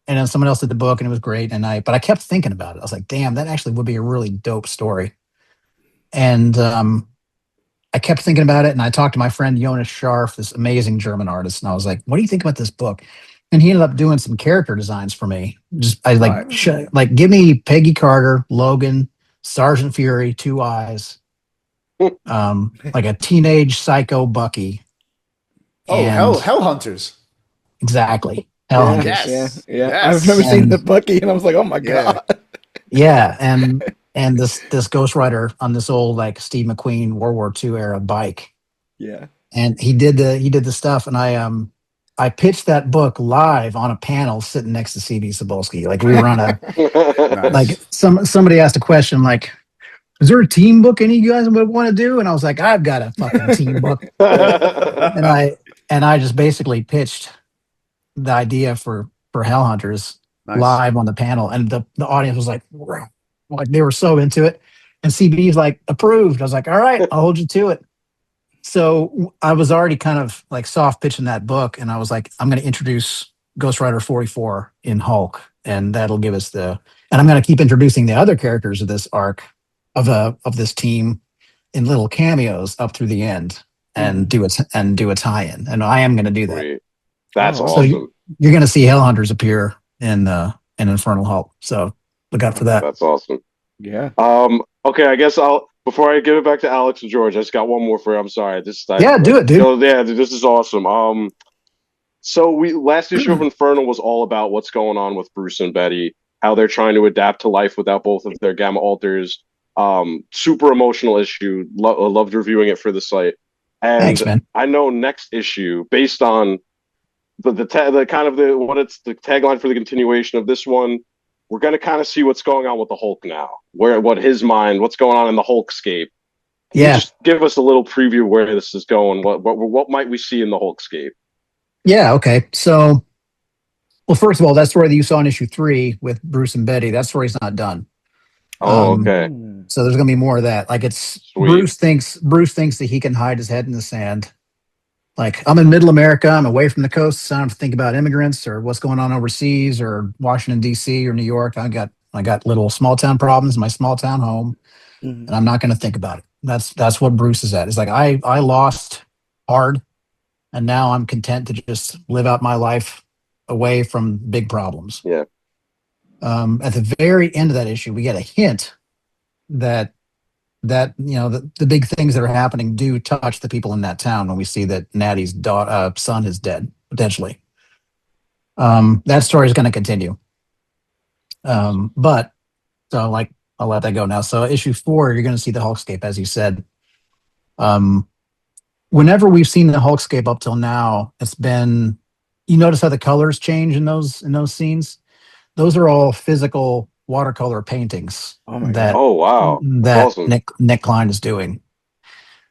and then someone else did the book, and it was great. But I kept thinking about it. I was like, damn, that actually would be a really dope story. And I kept thinking about it, and I talked to my friend Jonas Scharf, this amazing German artist, and I was like, what do you think about this book? And he ended up doing some character designs for me. Give me Peggy Carter, Logan, Sergeant Fury, Two Eyes, like a teenage psycho Bucky. Hell Hunters. Exactly. Hell Hunters. Yeah. Yes. I remember seeing the Bucky, and I was like, oh my god. Yeah, and this Ghost Rider on this old like Steve McQueen World War II era bike. Yeah. and he did the stuff, and I pitched that book live on a panel sitting next to CD Cebulski. Like we were on a like Nice. somebody asked a question like, is there a team book any of you guys would want to do? And I was like, I've got a fucking team book. And I just basically pitched the idea for Hellhunters Nice. live on the panel, and the audience was like they were so into it. And CB's like, approved. I was like, all right, I'll hold you to it. So I was already kind of like soft pitching that book, and I was like, I'm going to introduce Ghost Rider 44 in Hulk, and that'll give us and I'm going to keep introducing the other characters of this arc of this team in little cameos up through the end, and do a tie-in. And I am going to do that. Sweet. That's Oh, So awesome. you're going to see Hellhunters appear in Infernal Hulk. So look out for that. That's awesome. Yeah. Okay, I guess before I give it back to Alex and George, I just got one more for you. I'm sorry. Do it, dude. Yeah, this is awesome. So last issue of Infernal was all about what's going on with Bruce and Betty, how they're trying to adapt to life without both of their gamma alters. Super emotional issue. Loved reviewing it for the site. And Thanks, man. I know next issue, based on the tagline for the continuation of this one, we're going to kind of see what's going on with the Hulk now, what's going on in the Hulkscape. Can you just give us a little preview where this is going? What might we see in the Hulkscape? Yeah. Okay. So, well, first of all, that story that you saw in issue 3 with Bruce and Betty, that story's not done. Oh, okay. So there's going to be more of that. Like Sweet. Bruce thinks that he can hide his head in the sand. Like, I'm in middle America, I'm away from the coast, so I don't have to think about immigrants or what's going on overseas or Washington, D.C. or New York. I got little small town problems in my small town home, and I'm not going to think about it. That's what Bruce is at. It's like, I lost hard, and now I'm content to just live out my life away from big problems. Yeah. At the very end of that issue, we get a hint that the big things that are happening do touch the people in that town when we see that Natty's son is dead, potentially. That story is going to continue. But so like, I'll let that go now. So issue 4, you're going to see the Hulkscape, as you said. Whenever we've seen the Hulkscape up till now, it's been, you notice how the colors change in those scenes? Those are all physical watercolor paintings. Oh my that God. Oh, wow. that Awesome. Nick Klein is doing.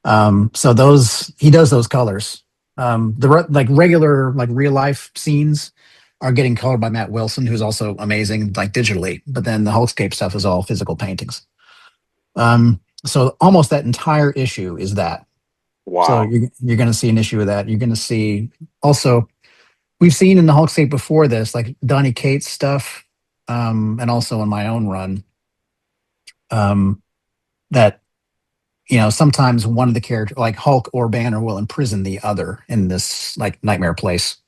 So he does those colors. The regular real life scenes are getting colored by Matt Wilson, who's also amazing digitally. But then the Hulkscape stuff is all physical paintings. So almost that entire issue is that. Wow. So you're going to see an issue of that. You're going to see also, we've seen in the Hulkscape before this, like Donny Cates stuff, and also in my own run, that sometimes one of the characters, like Hulk or Banner, will imprison the other in this nightmare place.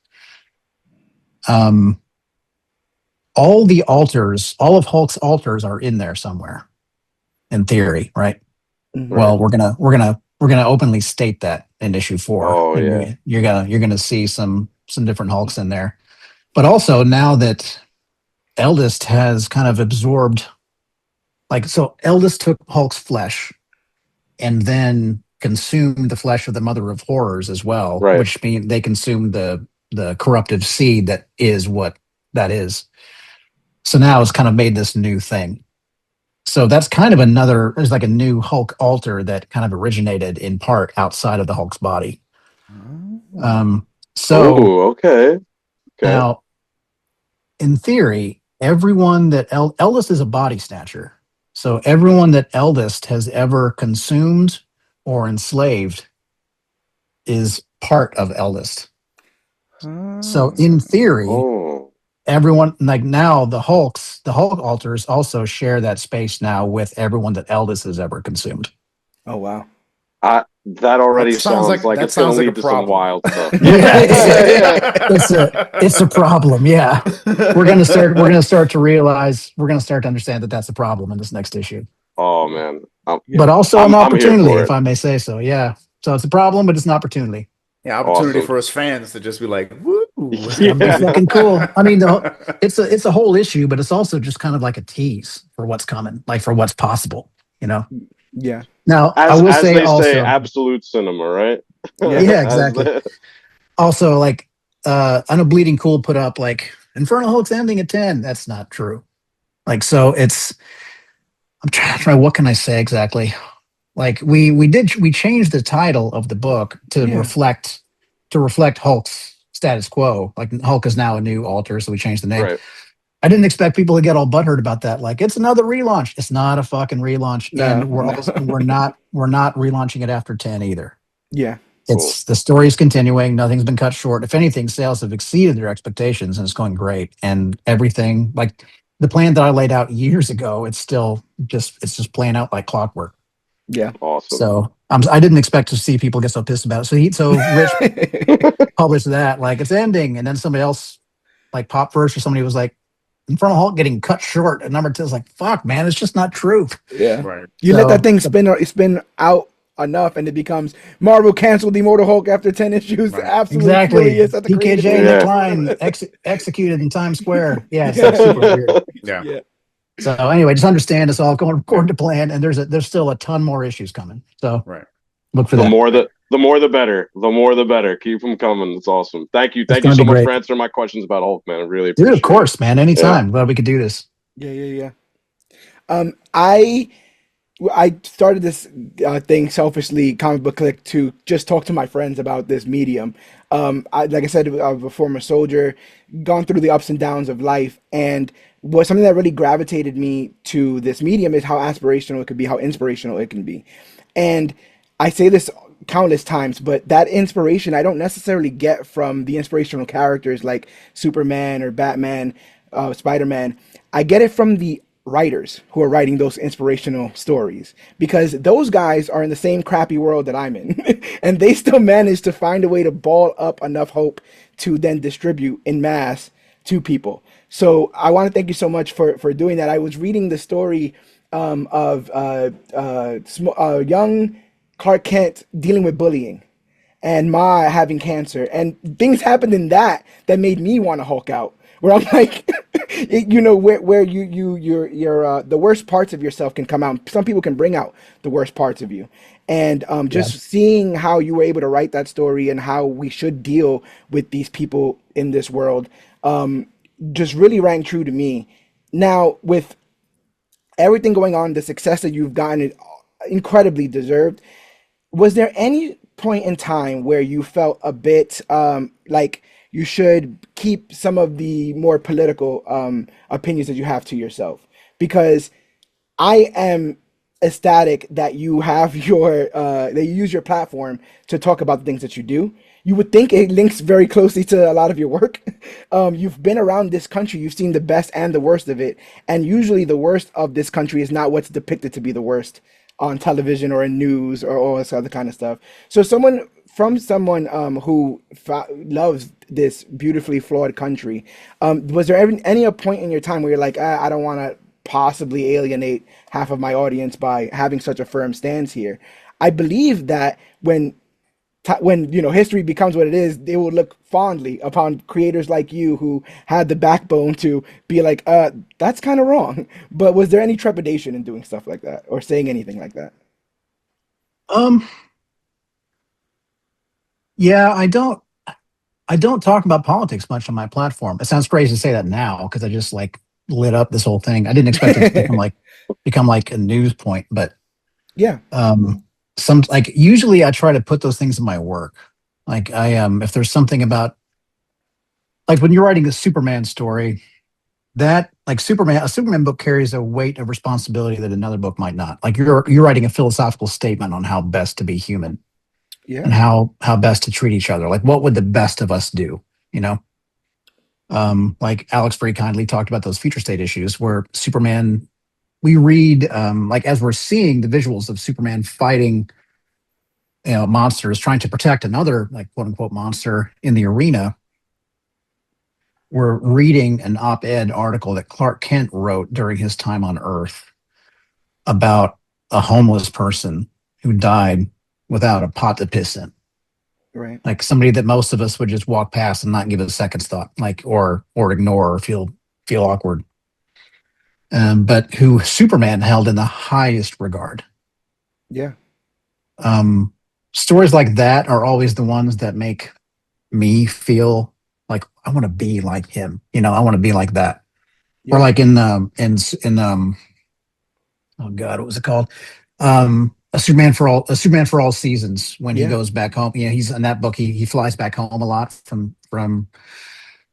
All of Hulk's alters are in there somewhere, in theory, right? Well, we're gonna openly state that in issue 4. Oh, yeah. You're gonna see some different Hulks in there, but also now that Eldest has kind of absorbed, so Eldest took Hulk's flesh and then consumed the flesh of the Mother of Horrors as well, right. Which means they consumed the corruptive seed that is what that is. So now it's kind of made this new thing. So that's kind of there's like a new Hulk alter that kind of originated in part outside of the Hulk's body. Okay. Now, in theory, everyone that Eldest is a body snatcher. So everyone that Eldest has ever consumed or enslaved is part of Eldest. So in theory, everyone, now the Hulk alters also share that space now with everyone that Eldest has ever consumed. Oh wow. That already sounds like it's going to lead to some wild stuff. It's a problem. Yeah, we're going to start to understand that that's a problem in this next issue. Oh man, but also an opportunity, if I may say so. Yeah, so it's a problem, but it's an opportunity. Yeah, opportunity for us fans to just be like, "Woo, that's fucking cool." I mean, it's a whole issue, but it's also just kind of like a tease for what's coming, for what's possible. Yeah. Now, I will say absolute cinema, right? Yeah, As exactly. the, Also, like, I know Bleeding Cool put up like Infernal Hulk's ending at 10. That's not true. Like, so I'm trying. What can I say exactly? Like, we changed the title of the book Yeah. to reflect Hulk's status quo. Like, Hulk is now a new alter, so we changed the name. right. I didn't expect people to get all butthurt about that. Like, it's another relaunch. It's not a fucking relaunch, No, and no. we're not relaunching it after 10 either. Yeah. Cool. It's the story is continuing. Nothing's been cut short. If anything, sales have exceeded their expectations, and it's going great. And everything, like the plan that I laid out years ago, it's just playing out like clockwork. Yeah. Awesome. So I didn't expect to see people get so pissed about it. So Rich published that like it's ending, and then somebody else like Pop First or somebody was like Infernal Hulk getting cut short at number 10. It's like fuck, man, it's just not true. Yeah. Right. You let that So thing spin out enough and it becomes Marvel canceled the Immortal Hulk after 10 issues. Right. Absolutely exactly, furious at the creative PKJ team. Yeah. decline executed in Times Square. Yeah, it's like super Yeah. weird. Yeah. Yeah. So anyway, just understand it's all going according to plan, and there's still a ton more issues coming. So Right. look for The that. more the more the better. The more the better. Keep them coming. It's awesome. Thank you. It's Thank you going to so be much for great, answering my questions about Hulk, man. I really dude. Of appreciate it. course, man. Yeah. Anytime. Glad we could do this. Yeah. Yeah. Yeah. I started this thing selfishly, comic book click, to just talk to my friends about this medium. Like I said, I'm a former soldier, gone through the ups and downs of life, and what something that really gravitated me to this medium is how aspirational it could be, how inspirational it can be. And I say this countless times, but that inspiration I don't necessarily get from the inspirational characters like Superman or Batman, Spider-Man. I get it from the writers who are writing those inspirational stories, because those guys are in the same crappy world that I'm in and they still manage to find a way to ball up enough hope to then distribute in mass to people. So I want to thank you so much for doing that. I was reading the story of young Clark Kent dealing with bullying and Ma having cancer, and things happened in that made me want to Hulk out. Where I'm like, where your the worst parts of yourself can come out. Some people can bring out the worst parts of you, and Yeah. just seeing how you were able to write that story and how we should deal with these people in this world, just really rang true to me. Now, with everything going on, the success that you've gotten, is incredibly deserved. Was there any point in time where you felt a bit like you should keep some of the more political opinions that you have to yourself? Because I am ecstatic that you have that you use your platform to talk about the things that you do. You would think it links very closely to a lot of your work. You've been around this country, you've seen the best and the worst of it, and usually the worst of this country is not what's depicted to be the worst on television or in news or all this other kind of stuff. So someone who loves this beautifully flawed country, was there ever any a point in your time where you're like, I don't want to possibly alienate half of my audience by having such a firm stance here? I believe that when history becomes what it is, they will look fondly upon creators like you who had the backbone to be like, that's kind of wrong. But was there any trepidation in doing stuff like that or saying anything like that? Um. Yeah, I don't talk about politics much on my platform. It sounds crazy to say that now because I just like lit up this whole thing. I didn't expect it to become like a news point, but Yeah. some like usually I try to put those things in my work. Like if there's something about like when you're writing a Superman story, that like a Superman book carries a weight of responsibility that another book might not. Like you're writing a philosophical statement on how best to be human and Yeah. how best to treat each other. Like what would the best of us do? You know, like Alex very kindly talked about those future state issues where Superman. We read like as we're seeing the visuals of Superman fighting, monsters, trying to protect another like quote unquote monster in the arena. We're reading an op-ed article that Clark Kent wrote during his time on Earth about a homeless person who died without a pot to piss in. Right. Like somebody that most of us would just walk past and not give it a second's thought, like or ignore or feel awkward. But who Superman held in the highest regard. Yeah. Um, stories like that are always the ones that make me feel like I want to be like him. I want to be like that. Or Yeah. like in oh God, what was it called? A Superman for all seasons. When he Yeah. goes back home, he's in that book. He flies back home a lot from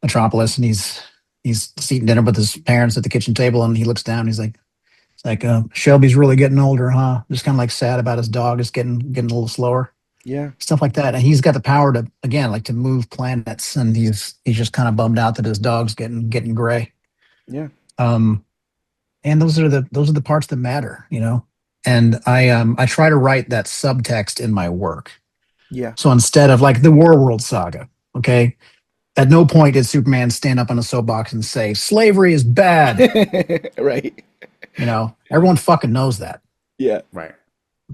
Metropolis, and he's eating dinner with his parents at the kitchen table, and he looks down. He's like, it's like Shelby's really getting older, huh? Just kind of like sad about his dog is getting a little slower, Yeah. stuff like that. And he's got the power to, again, like to move planets, and he's just kind of bummed out that his dog's getting gray. Yeah. Um, and those are the parts that matter. And I try to write that subtext in my work. Yeah. So instead of like the Warworld saga, okay, at no point did Superman stand up on a soapbox and say slavery is bad. Right. Everyone fucking knows that. Yeah. Right.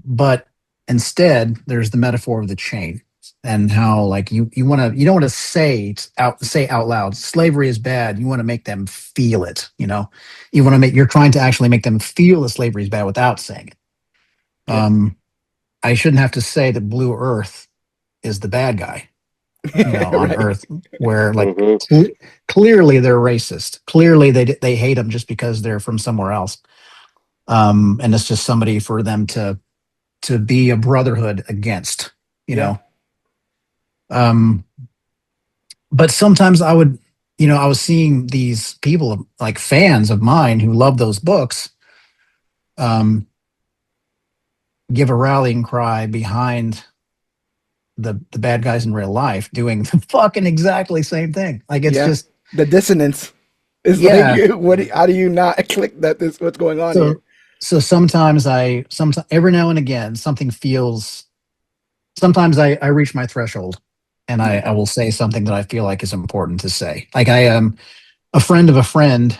But instead, there's the metaphor of the chain and how like you don't want to say out loud slavery is bad. You want to make them feel it. You're trying to actually make them feel that slavery is bad without saying it. Yeah. I shouldn't have to say that Blue Earth is the bad guy, on Right. Earth, where like Hmm. clearly they're racist. Clearly they hate them just because they're from somewhere else. And it's just somebody for them to be a brotherhood against, you Yeah. know. Um, but sometimes I was seeing these people like fans of mine who love those books, um, give a rallying cry behind the bad guys in real life doing the fucking exactly same thing. Like it's Yeah. just The dissonance is like, yeah. how do you not click that this what's going on here? So sometimes every now and again something feels. Sometimes I reach my threshold, and Yeah. I will say something that I feel like is important to say. Like a friend of a friend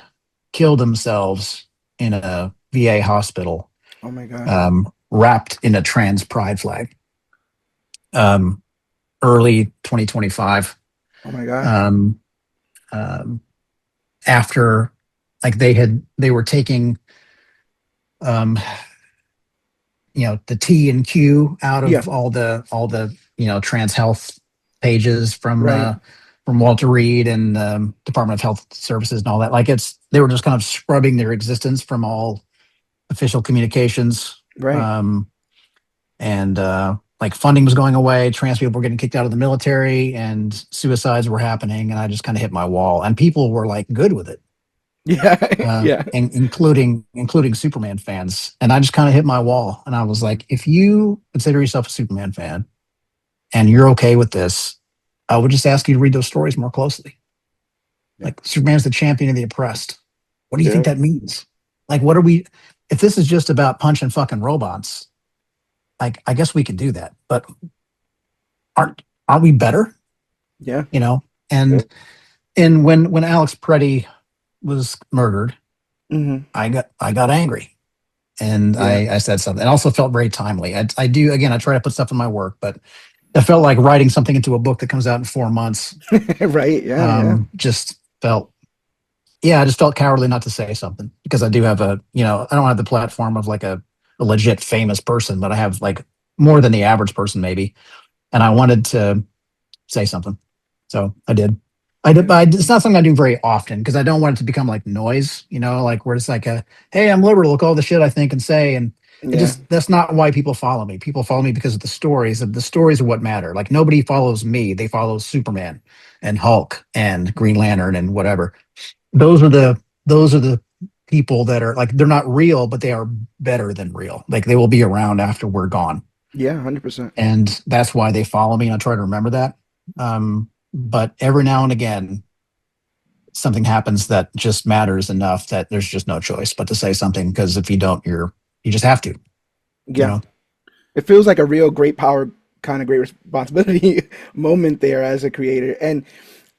killed themselves in a VA hospital, Oh my God. wrapped in a trans pride flag. Um, Early 2025. Oh my God. Um, um, After like they were taking um, the T and Q out Yeah. of all the trans health pages Right. from Walter Reed and Department of Health Services and all that. Like they were just kind of scrubbing their existence from all official communications. Right. And like funding was going away, trans people were getting kicked out of the military, and suicides were happening. And I just kind of hit my wall, and people were like good with it, Yeah. Yeah. including Superman fans. And I just kind of hit my wall, and I was like, if you consider yourself a Superman fan and you're okay with this, I would just ask you to read those stories more closely. Yeah. Like Superman's the champion of the oppressed. What do you think Yeah. that means? Like, what are we? If this is just about punching fucking robots, like I guess we could do that, but aren't we better? Yeah. You know? Yeah. And when Alex Preddy was murdered, Hmm. I got angry, and Yeah. I said something. It also felt very timely. I do, again. I try to put stuff in my work, but it felt like writing something into a book that comes out in 4 months. Right. Yeah. Yeah. Just felt, yeah, I just felt cowardly not to say something, because I do have I don't have the platform of like a legit famous person, but I have like more than the average person maybe, and I wanted to say something, so I did. I did, Yeah. but it's not something I do very often, because I don't want it to become like noise, like where it's like hey, I'm liberal, look all the shit I think and say, and Yeah. that's not why people follow me. People follow me because of the stories. The stories are what matter. Like nobody follows me; they follow Superman and Hulk and Green Lantern and whatever. Those are the people that are like, they're not real, but they are better than real. Like they will be around after we're gone, Yeah. 100%. and that's why they follow me. And I try to remember that. But every now and again, something happens that just matters enough that there's just no choice but to say something, because if you don't, you just have to. You Yeah. know. It feels like a real great power, kind of great responsibility moment there as a creator. And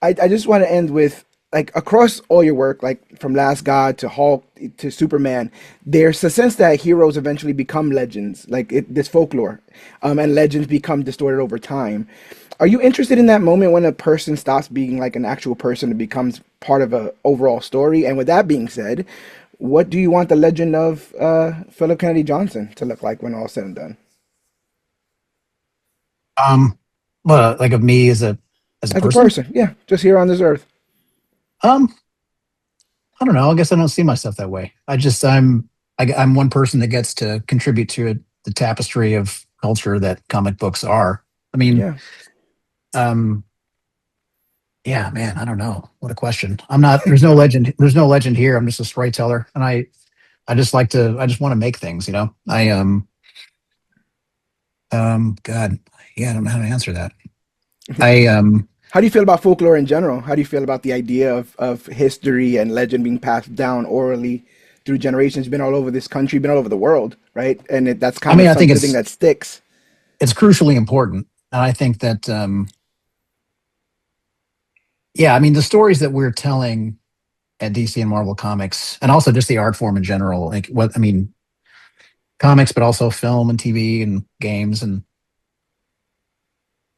I just want to end with like across all your work, like from Last God to Hulk to Superman, there's a sense that heroes eventually become legends, like this folklore, and legends become distorted over time. Are you interested in that moment when a person stops being like an actual person and becomes part of a overall story? And with that being said, what do you want the legend of Philip Kennedy Johnson to look like when all said and done? Um, well, like of me as a as a person. person? Yeah, just here on this earth. Um, I don't know. I guess I don't see myself that way. I'm one person that gets to contribute to the tapestry of culture that comic books are. I mean, Yeah. um, yeah, man, I don't know. What a question. I'm not. There's no legend. There's no legend here. I'm just a storyteller, and I just like to. I just want to make things. God, yeah, I don't know how to answer that. I How do you feel about folklore in general? How do you feel about the idea of history and legend being passed down orally through generations? Been all over this country, been all over the world, right? And that's I kind mean, of I think something that sticks. it's crucially important, and I think that yeah, I mean, the stories that we're telling at DC and Marvel Comics, and also just the art form in general, like what I mean, comics, but also film and TV and games, and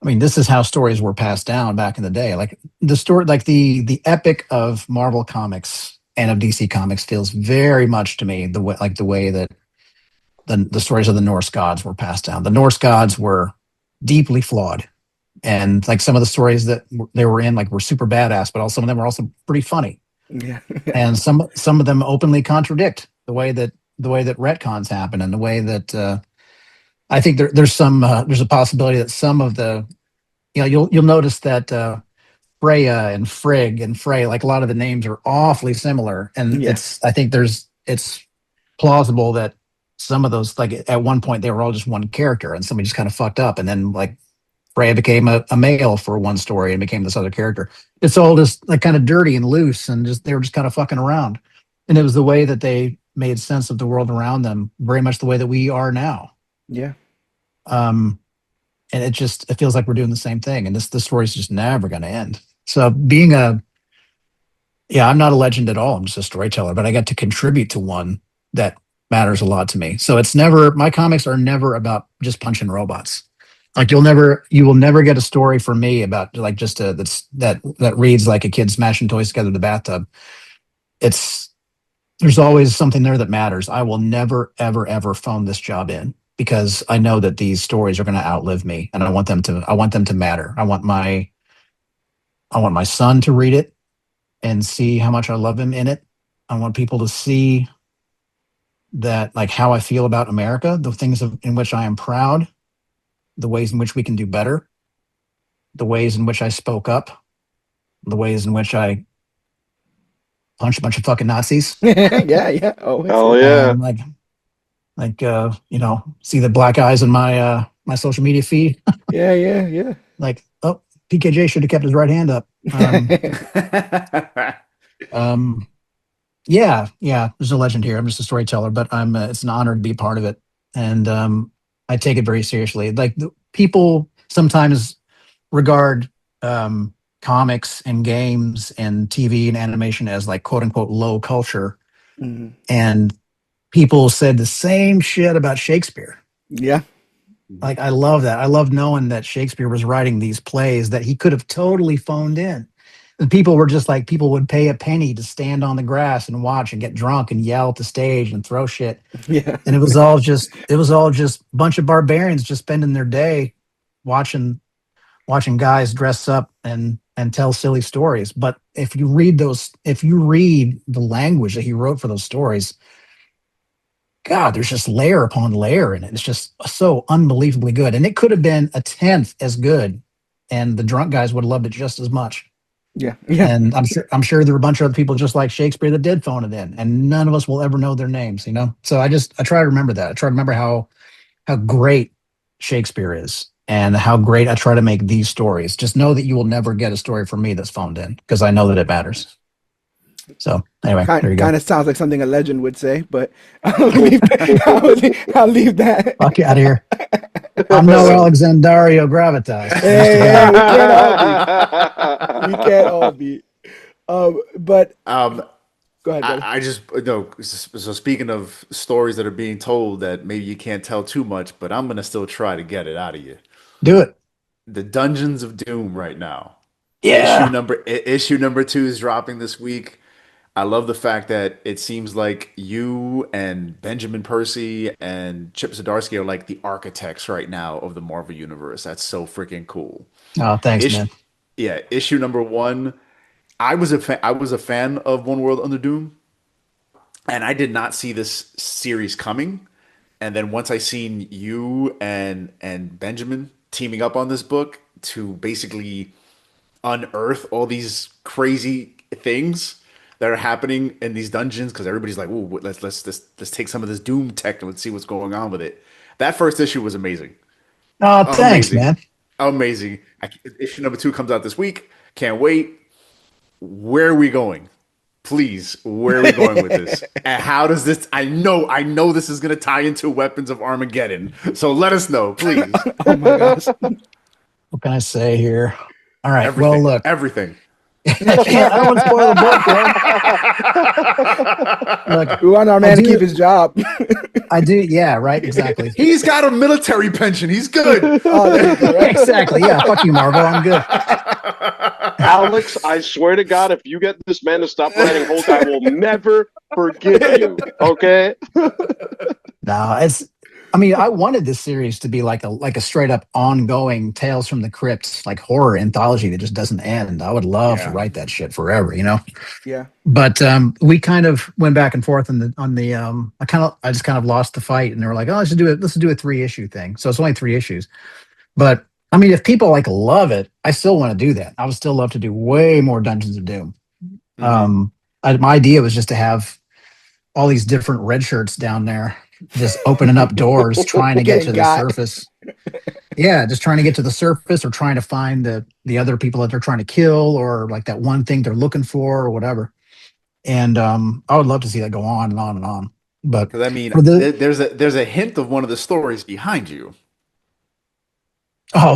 I mean, this is how stories were passed down back in the day. Like the story, like the epic of Marvel Comics and of DC Comics feels very much to me the way that the stories of the Norse gods were passed down. The Norse gods were deeply flawed, and like some of the stories that they were in, like were super badass, but also some of them were also pretty funny, Yeah, and some of them openly contradict the way that retcons happen, and the way that I think there's a possibility that some of the you'll notice that Freya and Frigg and Frey, like a lot of the names are awfully similar, and yeah, I think it's plausible that some of those, like at one point they were all just one character and somebody just kind of fucked up, and then like Freya became a male for one story and became this other character. It's all just like kind of dirty and loose, and just they were just kind of fucking around, and it was the way that they made sense of the world around them, very much the way that we are now. yeah, Um, and it feels like we're doing the same thing, and this story's just never going to end. So being a yeah, I'm not a legend at all. I'm just a storyteller, but I get to contribute to one that matters a lot to me. So it's never my comics are never about just punching robots. Like you will never get a story from me about like just that reads like a kid smashing toys together in the bathtub. It's there's always something there that matters. I will never ever ever phone this job in because I know that these stories are going to outlive me, and I want them to matter. I want my son to read it and see how much I love him in it. I want people to see that, like, how I feel about America, the things in which I am proud, the ways in which we can do better, the ways in which I spoke up, the ways in which I punched a bunch of fucking Nazis, yeah, yeah. Always, Hell yeah, yeah. and see the black eyes in my social media feed. yeah, yeah, yeah. Like, oh, PKJ should have kept his right hand up. Um, yeah. There's a legend here. I'm just a storyteller, but it's an honor to be a part of it, and I take it very seriously. Like people sometimes regard comics and games and TV and animation as like quote unquote low culture, Mhm. and people said the same shit about Shakespeare. Yeah, Like I love that. I love knowing that Shakespeare was writing these plays that he could have totally phoned in. And people were just like people would pay a penny to stand on the grass and watch and get drunk and yell at the stage and throw shit. yeah, And it was all just a bunch of barbarians just spending their day watching guys dress up and tell silly stories. But if you read the language that he wrote for those stories, God, there's just layer upon layer in it. It's just so unbelievably good. And it could have been a tenth as good, and the drunk guys would have loved it just as much. yeah, yeah, And I'm sure there were a bunch of other people just like Shakespeare that did phone it in, and none of us will ever know their names, you know. So I try to remember that. I try to remember how great Shakespeare is, and how great I try to make these stories. Just know that you will never get a story from me that's phoned in because I know that it matters. So anyway, there you go. kind of sounds like something a legend would say, but I'll leave I'll leave that. Fuck out of here. I'm no Alexandario Gravitas. Hey, hey, we can't all be. We can't all be. But um, go ahead, brother. I just no. So speaking of stories that are being told that maybe you can't tell too much, but I'm gonna still try to get it out of you. Do it. The Dungeons of Doom right now. Yeah. Issue number two is dropping this week. I love the fact that it seems like you and Benjamin Percy and Chip Zdarsky are like the architects right now of the Marvel universe. That's so freaking cool. Oh, thanks, Ish, man. yeah, issue number one. I was a fan of One World Under Doom, and I did not see this series coming. And then once I seen you and Benjamin teaming up on this book to basically unearth all these crazy things that are happening in these dungeons, because everybody's like, "Ooh, let's take some of this Doom tech and let's see what's going on with it." That first issue was amazing, Oh, thanks, amazing, man. amazing. Issue number two comes out this week. Can't wait. Where are we going? Please, where are we going with this? And how does this? I know this is going to tie into Weapons of Armageddon. So let us know, please. Oh my gosh. What can I say here? All right. Well, Everything, look, everything. I can't. I don't want to spoil the book, man. Look, We want our man to do- keep his job. I do. Yeah. Right. Exactly. He's got a military pension. He's good. Oh, there you go, right? Exactly. Yeah. Fuck you, Marvel. I'm good. Alex, I swear to God, if you get this man to stop writing Hulk, I will never forgive you. Okay? No, it's. I mean, I wanted this series to be like a straight up ongoing Tales from the Crypt, like horror anthology that just doesn't end. I would love to Yeah. write that shit forever, you know. Yeah. But we kind of went back and forth on the I just kind of lost the fight, and they were like, oh, let's do a 3-issue thing. So it's only 3 issues. But I mean, if people like love it, I still want to do that. I would still love to do way more Dungeons of Doom. My idea was just to have all these different red shirts down there, just opening up doors, trying to get to the surface. Yeah, just trying to get to the surface, or trying to find the other people that they're trying to kill, or like that one thing they're looking for, or whatever. And I would love to see that go on and on and on. But Because I mean, for there's a hint of one of the stories behind you.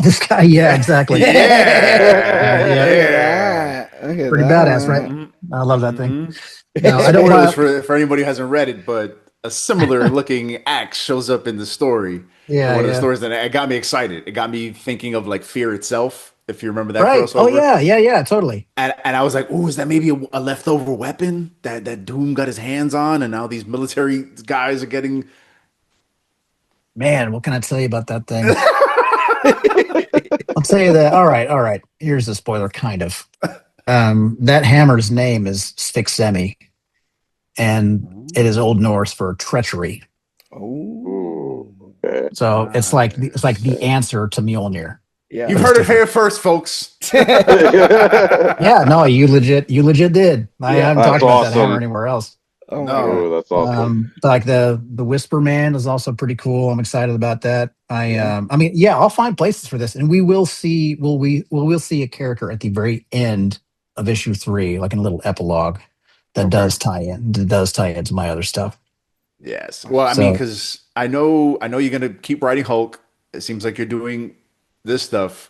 this guy, yeah, exactly. Yeah. Look at Pretty that. badass, right? I love that thing. Mhm. No, I don't Spoilers want. for anybody who hasn't read it, but a similar looking axe shows up in the story. In one of the Yeah. stories, and it got me excited. It got me thinking of like Fear itself, if you remember that Right. Oh crossover. yeah, totally. And I was like, "Oh, is that maybe a leftover weapon that Doom got his hands on?" And now these military guys are getting. Man, what can I tell you about that thing? I'll tell you that. All right. Here's a spoiler, kind of. That hammer's name is Sphyxemi, and it is Old Norse for treachery. Oh. Okay. So it's like the answer to Mjolnir. Yeah. You've heard it here first, folks. Yeah, no, you legit did. I haven't That's talked about that awesome. hammer anywhere else. Oh my No. God. Oh, that's awesome. Like the Whisper Man is also pretty cool. I'm excited about that. I mean, yeah, I'll find places for this, and we will see. We'll see a character at the very end of issue 3, like in a little episode that does tie into my other stuff. Yes. Well, I So- mean, because I know you're gonna keep writing Hulk. It seems like you're doing this stuff,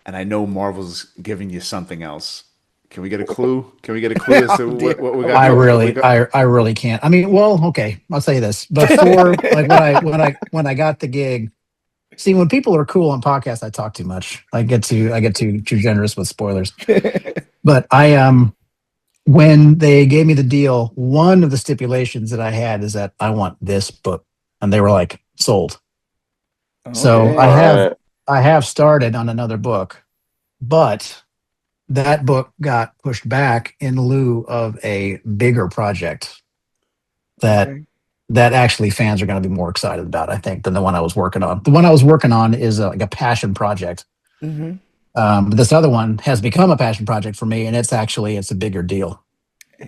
and I know Marvel's giving you something else. Can we get a clue? Can we get a clue as to what we got? I what really, we got? I really can't. I mean, well, okay, I'll say this. Before, like when I got the gig, see, when people are cool on podcasts, I talk too much. I get too generous with spoilers. But when they gave me the deal, one of the stipulations that I had is that I want this book, and they were like, sold. So Okay. I have started on another book, but that book got pushed back in lieu of a bigger project that Okay. actually fans are going to be more excited about, I think, than the one I was working on. The one I was working on is like a passion project. Mhm. But this other one has become a passion project for me, and it's a bigger deal.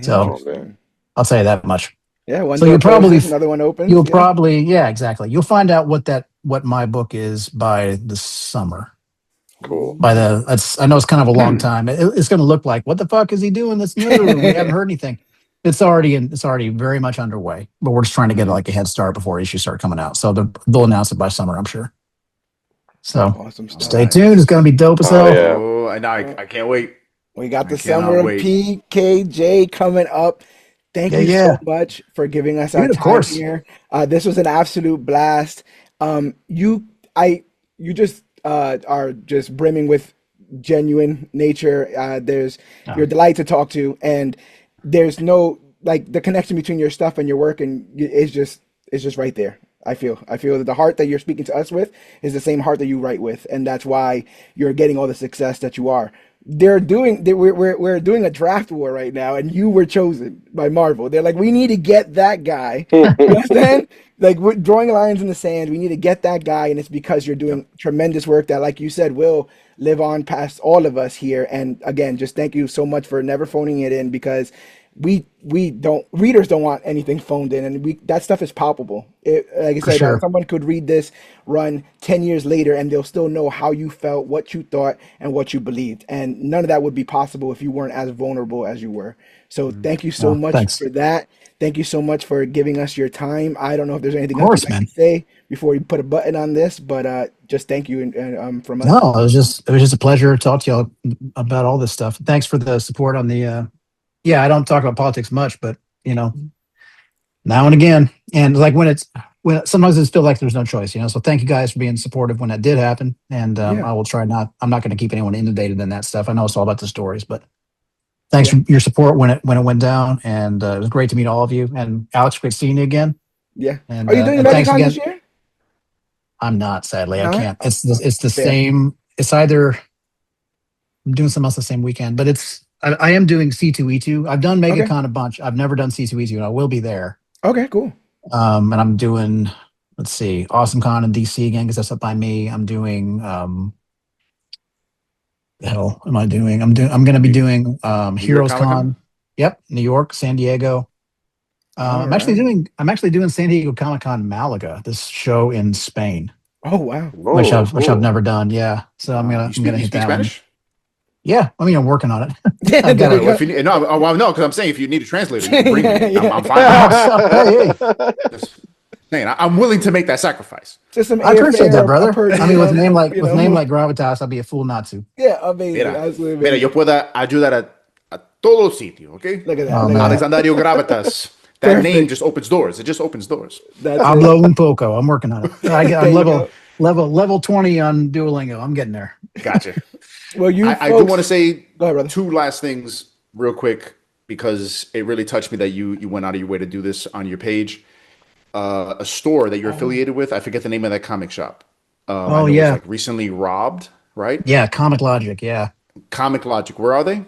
So Oh, man. I'll tell you that much. Yeah. One So door you'll probably closes, another one opens. You'll yeah. probably, yeah, exactly. You'll find out what my book is by the summer. Cool. I know it's kind of a long time. It's going to look like, what the fuck is he doing that's new? We haven't heard anything. It's already very much underway, but we're just trying to get like a head start before issues start coming out. So they'll announce it by summer, I'm sure. So Awesome stuff. stay tuned. It's going to be dope as hell. yeah. Oh, and I can't wait. We got the I cannot summer of wait. PKJ coming up. Thank you Yeah. so much for giving us our Dude, of time course. here. This was an absolute blast. You just are just brimming with genuine nature. There's Oh. you're a delight to talk to, and there's no like the connection between your stuff and your work and is just right there. I feel that the heart that you're speaking to us with is the same heart that you write with, and that's why you're getting all the success that you are. We're doing a draft war right now, and you were chosen by Marvel. They're like, we need to get that guy. You understand? Like we're drawing lines in the sand. We need to get that guy, and it's because you're Yep. doing tremendous work that, like you said, will live on past all of us here. And again, just thank you so much for never phoning it in because we don't readers don't want anything phoned in, and we that stuff is palpable. Like I For said, sure. someone could read this run 10 years later, and they'll still know how you felt, what you thought, and what you believed. And none of that would be possible if you weren't as vulnerable as you were. So Mhm. thank you so much Thanks. for that. Thank you so much for giving us your time. I don't know if there's Of anything else you'd course, like to man. say before we put a button on this, but just thank you and from No, us. it was just a pleasure to talk to y'all about all this stuff. Thanks for the support on the yeah, I don't talk about politics much, but you know, now and again. And like when sometimes it's feel like there's no choice, you know. So thank you guys for being supportive when that did happen. And Yeah, I will try I'm not going to keep anyone inundated in that stuff. I know it's all about the stories, but thanks yeah, for your support when it went down. And it was great to meet all of you. And Alex, great seeing you again. yeah. Are you doing the And thanks MegaCon this again. year? I'm not, sadly, I Not can't. It's the fair. same. It's either I'm doing something else the same weekend, but I am doing C2E2. I've done Okay. MegaCon a bunch. I've never done C2E2, and I will be there. Okay. Cool. And I'm doing, let's see, AwesomeCon in DC again because that's up by me. I'm doing the hell am I doing? I'm going to be New, doing New York Heroes Comic Con. Con. Yep, New York, San Diego. All right. I'm actually doing San Diego Comic Con Malaga, this show in Spain, Oh wow. Oh, which I've cool. never done. Yeah, so Wow. I'm gonna You hit speak that one. Spanish? Yeah, I mean I'm working on it. Yeah, I've got there Well, you to. go. if you need, no, well, no, because I'm saying if you need a translator, you can bring Yeah, me. I'm yeah. fine with that. So, hey, Just saying, I'm willing to make that sacrifice. Just some I appreciate that, airfare, a brother. per I mean, diem, with a name like Gravitas, I'd be a fool not to. yeah, amazing. Mira, Absolutely mira, yo amazing. puedo ayudar a todo sitio, ¿ok? Look at that. Oh Look at man, that. Alexandario Gravitas. That name Perfect. just opens doors. It just opens doors. That's it. hablo un poco. I'm working on it. I'm There you go. level 20 on Duolingo. I'm getting there. Gotcha. Well, you I do want to folks, say go ahead, brother. two last things real quick because it really touched me that you went out of your way to do this on your page. A store that you're Oh, affiliated with. I forget the name of that comic shop. I Oh know it was yeah, like recently robbed, right? yeah. Comic Logic. Yeah, Comic Logic. Where are they?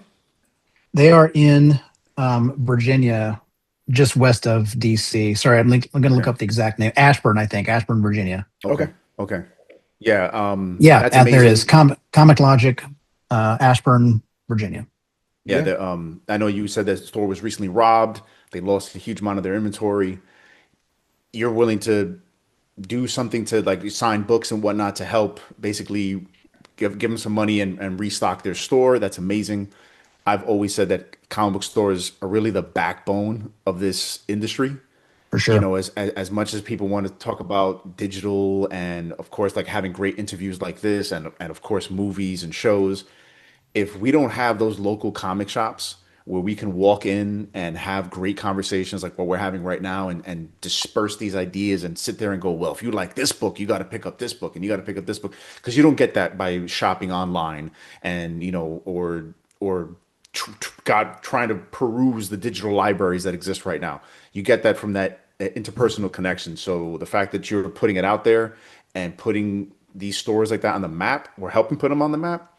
they are in Virginia, just west of DC. Sorry, I'm going to look Okay. up the exact name. Ashburn, I think. Ashburn, Virginia. Okay. okay. Okay. Yeah. Yeah, That's there it is. amazing. Comic Logic, Ashburn, Virginia. Yeah. Yeah. I know you said that the store was recently robbed. They lost a huge amount of their inventory. You're willing to do something to like sign books and whatnot to help basically give them some money and restock their store. That's amazing. I've always said that comic book stores are really the backbone of this industry. For You sure. know, as much as people want to talk about digital and of course like having great interviews like this and of course movies and shows, if we don't have those local comic shops where we can walk in and have great conversations like what we're having right now and disperse these ideas and sit there and go, well, if you like this book, you got to pick up this book and you got to pick up this book because you don't get that by shopping online and you know or God trying to peruse the digital libraries that exist right now. You get that from that interpersonal connection. So the fact that you're putting it out there and putting these stores like that on the map or helping put them on the map,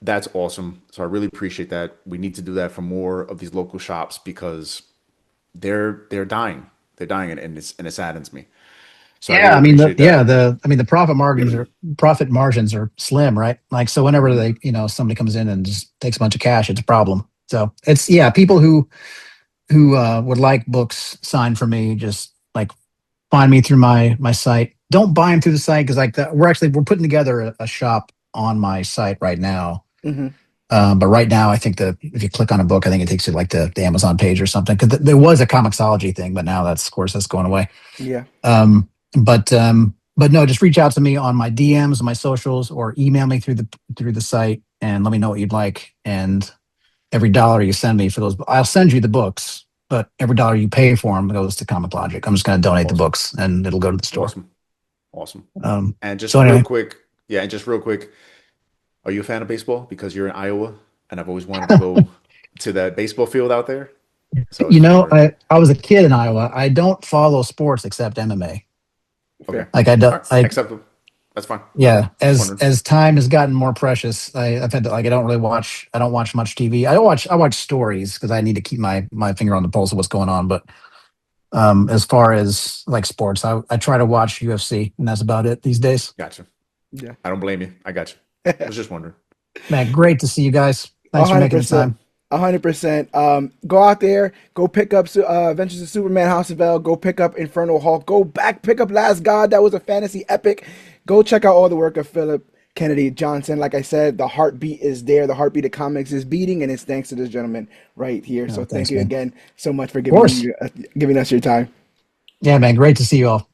that's awesome. So I really appreciate that. We need to do that for more of these local shops because they're dying. They're dying and it saddens me. So I Yeah, really I mean appreciate that. the profit margins are slim, right? Like so whenever somebody comes in and just takes a bunch of cash, it's a problem. So it's yeah, people who would like books signed from me, just like find me through my site. Don't buy them through the site because we're putting together a shop on my site right now. Hmm. But right now, I think that if you click on a book, I think it takes you like the Amazon page or something. Because there was a Comixology thing, but now that's of course that's going away. Yeah. But no, just reach out to me on my DMs, my socials, or email me through the site and let me know what you'd like. And every dollar you send me for those, I'll send you the books, but every dollar you pay for them goes to Comic Logic. I'm just going to donate the Awesome. books and it'll go to the store. Awesome. Awesome. And So just real anyway, quick, yeah, and just real quick, are you a fan of baseball? Because you're in Iowa and I've always wanted to go to that baseball field out there. So I was You just know, wondering. I was a kid in Iowa. I don't follow sports except MMA. Okay. Fair. Like I All don't right. like Acceptable. That's fine. yeah. Just As wondering. as time has gotten more precious, I've had to like I don't really watch. I don't watch much TV. I watch stories because I need to keep my finger on the pulse of what's going on. But as far as like sports, I try to watch UFC, and that's about it these days. Gotcha. Yeah. I don't blame you. I got you. Was just wondering. Man, great to see you guys. A Thanks for hundred making the percent. time. 100%. Go out there, go pick up Adventures of Superman House of L, go pick up Infernal Hulk, go back, pick up Last God. That was a fantasy epic. Go check out all the work of Phillip Kennedy Johnson. Like I said, the heartbeat is there. The heartbeat of comics is beating, and it's thanks to this gentleman right here. So Oh, thank thanks, you man. again so much for Of course. giving us your time. Yeah, man. Great to see you all.